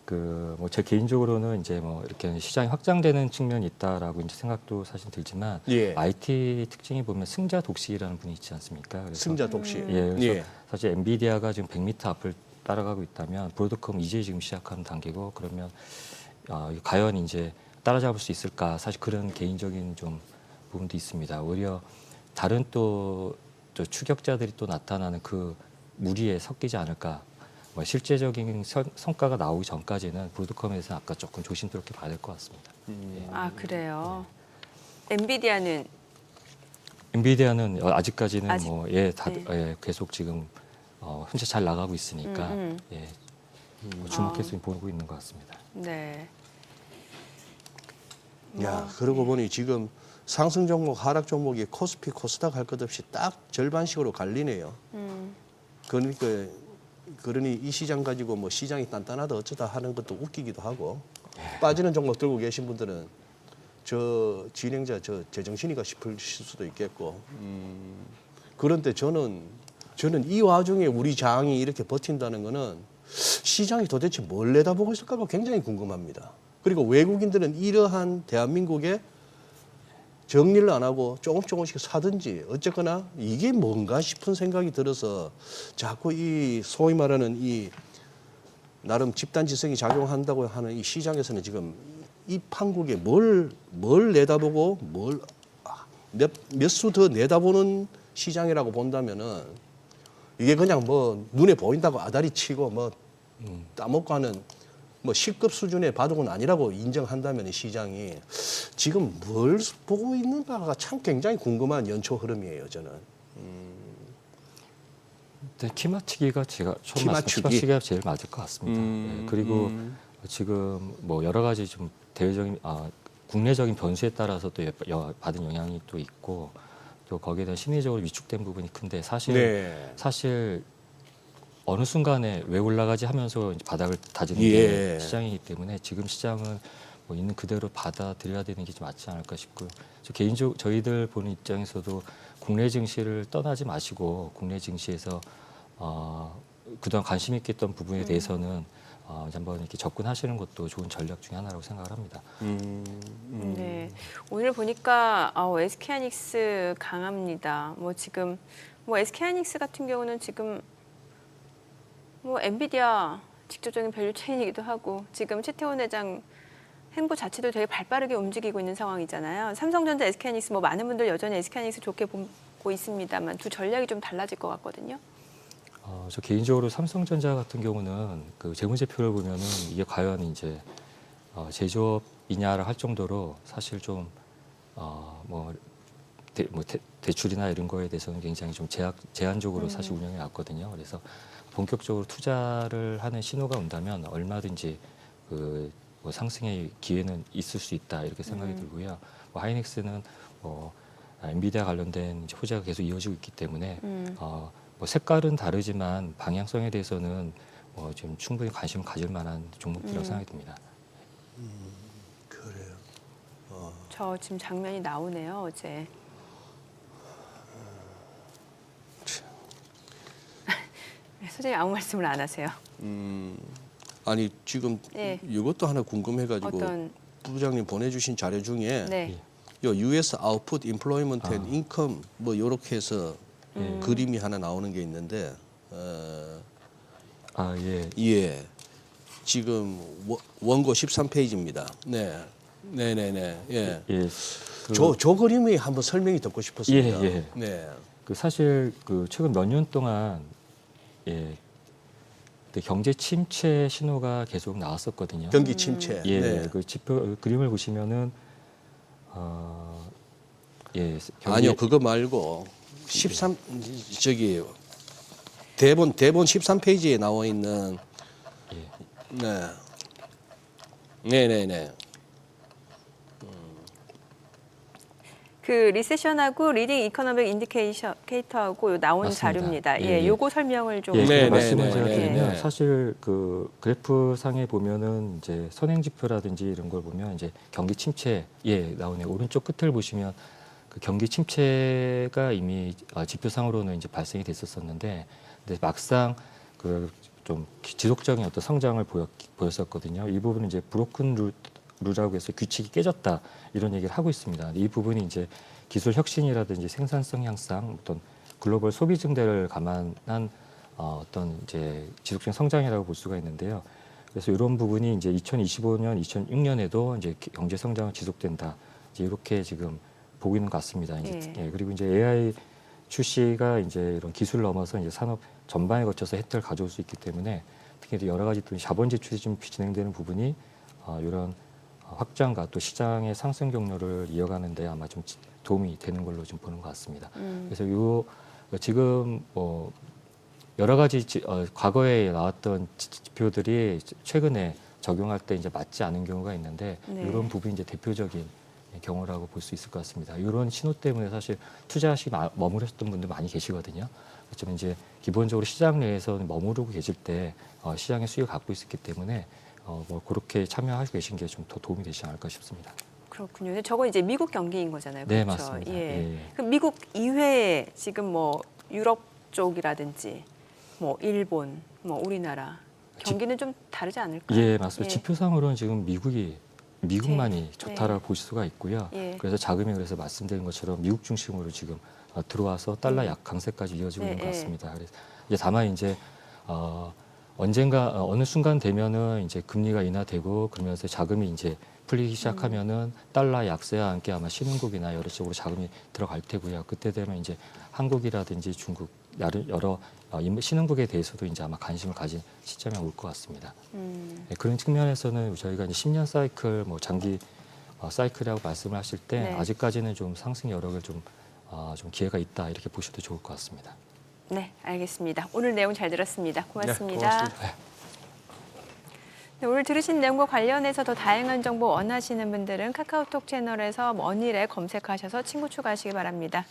Speaker 3: 그 뭐 제 개인적으로는 이제 뭐 이렇게 시장이 확장되는 측면이 있다라고 이제 생각도 사실 들지만
Speaker 2: 예.
Speaker 3: IT 특징이 보면 승자 독식이라는 분이 있지 않습니까? 그래서
Speaker 2: 승자 독식.
Speaker 3: 예, 그래서 사실 엔비디아가 지금 100m 앞을 따라가고 있다면 브로드컴 이제 지금 시작하는 단계고 그러면 과연 이제 따라잡을 수 있을까? 사실 그런 개인적인 좀 부분도 있습니다. 오히려 다른 또 추격자들이 또 나타나는 그 무리에 섞이지 않을까. 뭐 실제적인 성과가 나오기 전까지는 브로드컴에 대해서는 아까 조금 조심스럽게 봐야 될 것 같습니다.
Speaker 1: 아 그래요. 엔비디아는
Speaker 3: 엔비디아는 아직까지는
Speaker 1: 아직-
Speaker 3: 계속 지금 현재 잘 나가고 있으니까 예, 주목해서 보고 있는 것 같습니다.
Speaker 1: 네.
Speaker 2: 야, 그러고 보니 지금 상승 종목, 하락 종목이 코스피, 코스닥 할 것 없이 딱 절반씩으로 갈리네요. 그러니 이 시장 가지고 뭐 시장이 단단하다 어쩌다 하는 것도 웃기기도 하고 빠지는 종목 들고 계신 분들은 진행자 제정신이가 싶으실 수도 있겠고 그런데 저는 이 와중에 우리 장이 이렇게 버틴다는 거는 시장이 도대체 뭘 내다보고 있을까가 굉장히 궁금합니다. 그리고 외국인들은 이러한 대한민국에 정리를 안 하고 조금씩 사든지 어쨌거나 이게 뭔가 싶은 생각이 들어서 자꾸 이 소위 말하는 이 나름 집단지성이 작용한다고 하는 이 시장에서는 지금 이 판국에 뭘 내다보고 몇 수 더 내다보는 시장이라고 본다면은 이게 그냥 뭐 눈에 보인다고 아다리 치고 뭐 따먹고 하는 뭐 C급 수준의 바둑은 아니라고 인정한다면 이 시장이 지금 뭘 보고 있는가가 참 굉장히 궁금한 연초 흐름이에요, 저는.
Speaker 3: 일단 키 맞추기가 제가 처음
Speaker 2: 키
Speaker 3: 말씀
Speaker 2: 맞추기?
Speaker 3: 키 맞추기가 제일 맞을 것 같습니다. 예, 그리고 지금 뭐 여러 가지 좀 대외적인 국내적인 변수에 따라서 또 받은 영향이 또 있고 또 거기에 대한 심리적으로 위축된 부분이 큰데 사실 어느 순간에 왜 올라가지 하면서 이제 바닥을 다지는 게 시장이기 때문에 지금 시장은 뭐 있는 그대로 받아들여야 되는 게 좀 맞지 않을까 싶고요. 저희들 보는 입장에서도 국내 증시를 떠나지 마시고 국내 증시에서 그동안 관심 있게 했던 부분에 대해서는 이제 한번 이렇게 접근하시는 것도 좋은 전략 중에 하나라고 생각을 합니다.
Speaker 1: 네. 오늘 보니까 SK하이닉스 강합니다. 뭐 지금 뭐 SK하이닉스 같은 경우는 지금 뭐 엔비디아 직접적인 밸류 체인이기도 하고 지금 최태원 회장 행보 자체도 되게 발빠르게 움직이고 있는 상황이잖아요. 삼성전자, SK하이닉스 뭐 많은 분들 여전히 SK하이닉스 좋게 보고 있습니다만 두 전략이 좀 달라질 것 같거든요.
Speaker 3: 저 개인적으로 삼성전자 같은 경우는 그 재무제표를 보면은 이게 과연 이제 제조업이냐를 할 정도로 사실 좀 대출이나 이런 거에 대해서는 굉장히 좀 제한적으로 사실 운영해 왔거든요. 그래서 본격적으로 투자를 하는 신호가 온다면 얼마든지 뭐 상승의 기회는 있을 수 있다 이렇게 생각이 들고요. 뭐 하이닉스는 엔비디아 관련된 이제 호재가 계속 이어지고 있기 때문에 뭐 색깔은 다르지만 방향성에 대해서는 좀 충분히 관심 가질 만한 종목이라고 생각이 듭니다.
Speaker 2: 그래요.
Speaker 1: 저 지금 장면이 나오네요, 어제. 그래서 소장님 아무 말씀을 안 하세요.
Speaker 2: 아니 지금
Speaker 1: 예.
Speaker 2: 이것도 하나 궁금해가지고
Speaker 1: 어떤
Speaker 2: 부부장님 보내주신 자료 중에
Speaker 1: 네.
Speaker 2: 요 U.S. Output Employment and Income 뭐 이렇게 해서 그림이 하나 나오는 게 있는데
Speaker 3: 예.
Speaker 2: 예. 지금 원고 13페이지입니다. 네. 네네네. 예.
Speaker 3: 예.
Speaker 2: 저 그림이 한번 설명이 듣고 싶었습니다.
Speaker 3: 예, 예.
Speaker 2: 네.
Speaker 3: 사실 최근 몇 년 동안 경제 침체 신호가 계속 나왔었거든요.
Speaker 2: 경기 침체.
Speaker 3: 예,
Speaker 2: 네.
Speaker 3: 그 지표 그림을 보시면은
Speaker 2: 아니요, 그거 말고 13 저기 대본 13페이지에 나와 있는 네. 네네네.
Speaker 1: 그 리세션하고 리딩 이코노믹 인디케이터하고 나온
Speaker 3: 맞습니다.
Speaker 1: 자료입니다.
Speaker 3: 예, 예.
Speaker 1: 요거 설명을 좀
Speaker 2: 네,
Speaker 3: 말씀을 제가
Speaker 2: 네,
Speaker 3: 드리면
Speaker 2: 네.
Speaker 3: 사실 그 그래프 상에 보면은 이제 선행 지표라든지 이런 걸 보면 이제 경기 침체 나오네요. 오른쪽 끝을 보시면 그 경기 침체가 이미 지표상으로는 이제 발생이 됐었었는데, 근데 막상 그 좀 지속적인 어떤 성장을 보였었거든요. 이 부분은 이제 브로큰 룰이라고 해서 규칙이 깨졌다 이런 얘기를 하고 있습니다. 이 부분이 이제 기술 혁신이라든지 생산성 향상, 어떤 글로벌 소비 증대를 감안한 어떤 이제 지속적인 성장이라고 볼 수가 있는데요. 그래서 이런 부분이 이제 2025년, 2006년에도 이제 경제 성장은 지속된다. 이제 이렇게 지금 보고 있는 것 같습니다. 이제 그리고 이제 AI 출시가 이제 이런 기술을 넘어서 이제 산업 전반에 거쳐서 혜택을 가져올 수 있기 때문에 특히 여러 가지 또 자본 지출이 좀 진행되는 부분이 이런 확장과 또 시장의 상승 경로를 이어가는데 아마 좀 도움이 되는 걸로 좀 보는 것 같습니다. 그래서 지금 여러 가지 과거에 나왔던 지표들이 최근에 적용할 때 이제 맞지 않은 경우가 있는데 이런 부분이 이제 대표적인 경우라고 볼 수 있을 것 같습니다. 이런 신호 때문에 사실 투자하시기 머무르셨던 분들 많이 계시거든요. 그렇지만 이제 기본적으로 시장 내에서 머무르고 계실 때 시장의 수익을 갖고 있었기 때문에 그렇게 참여하고 계신 게 좀 더 도움이 되지 않을까 싶습니다.
Speaker 1: 그렇군요. 근데 저거 이제 미국 경기인 거잖아요.
Speaker 3: 네,
Speaker 1: 그렇죠?
Speaker 3: 맞습니다.
Speaker 1: 예.
Speaker 3: 예.
Speaker 1: 그 미국 이외에 지금 뭐 유럽 쪽이라든지 뭐 일본, 뭐 우리나라 경기는 좀 다르지 않을까요?
Speaker 3: 예, 맞습니다. 지표상으로는 지금 미국만이
Speaker 1: 네.
Speaker 3: 좋다라고 볼 수가 있고요.
Speaker 1: 예.
Speaker 3: 그래서 자금이 그래서 말씀드린 것처럼 미국 중심으로 지금 들어와서 달러 약강세까지 이어지고 있는 것
Speaker 1: 네,
Speaker 3: 같습니다. 그래서 이제 다만 이제 언젠가 어느 순간 되면은 이제 금리가 인하되고 그러면서 자금이 이제 풀리기 시작하면은 달러 약세와 함께 아마 신흥국이나 여러 쪽으로 자금이 들어갈 테고요. 그때 되면 이제 한국이라든지 중국 여러 신흥국에 대해서도 이제 아마 관심을 가진 시점이 올 것 같습니다. 네, 그런 측면에서는 저희가 이제 10년 사이클, 뭐 장기 사이클이라고 말씀을 하실 때
Speaker 1: 네.
Speaker 3: 아직까지는 좀 상승 여력을 좀 기회가 있다 이렇게 보셔도 좋을 것 같습니다.
Speaker 1: 네, 알겠습니다. 오늘 내용 잘 들었습니다. 고맙습니다.
Speaker 2: 네, 고맙습니다.
Speaker 1: 네, 오늘 들으신 내용과 관련해서 더 다양한 정보 원하시는 분들은 카카오톡 채널에서 머니래 검색하셔서 친구 추가하시기 바랍니다.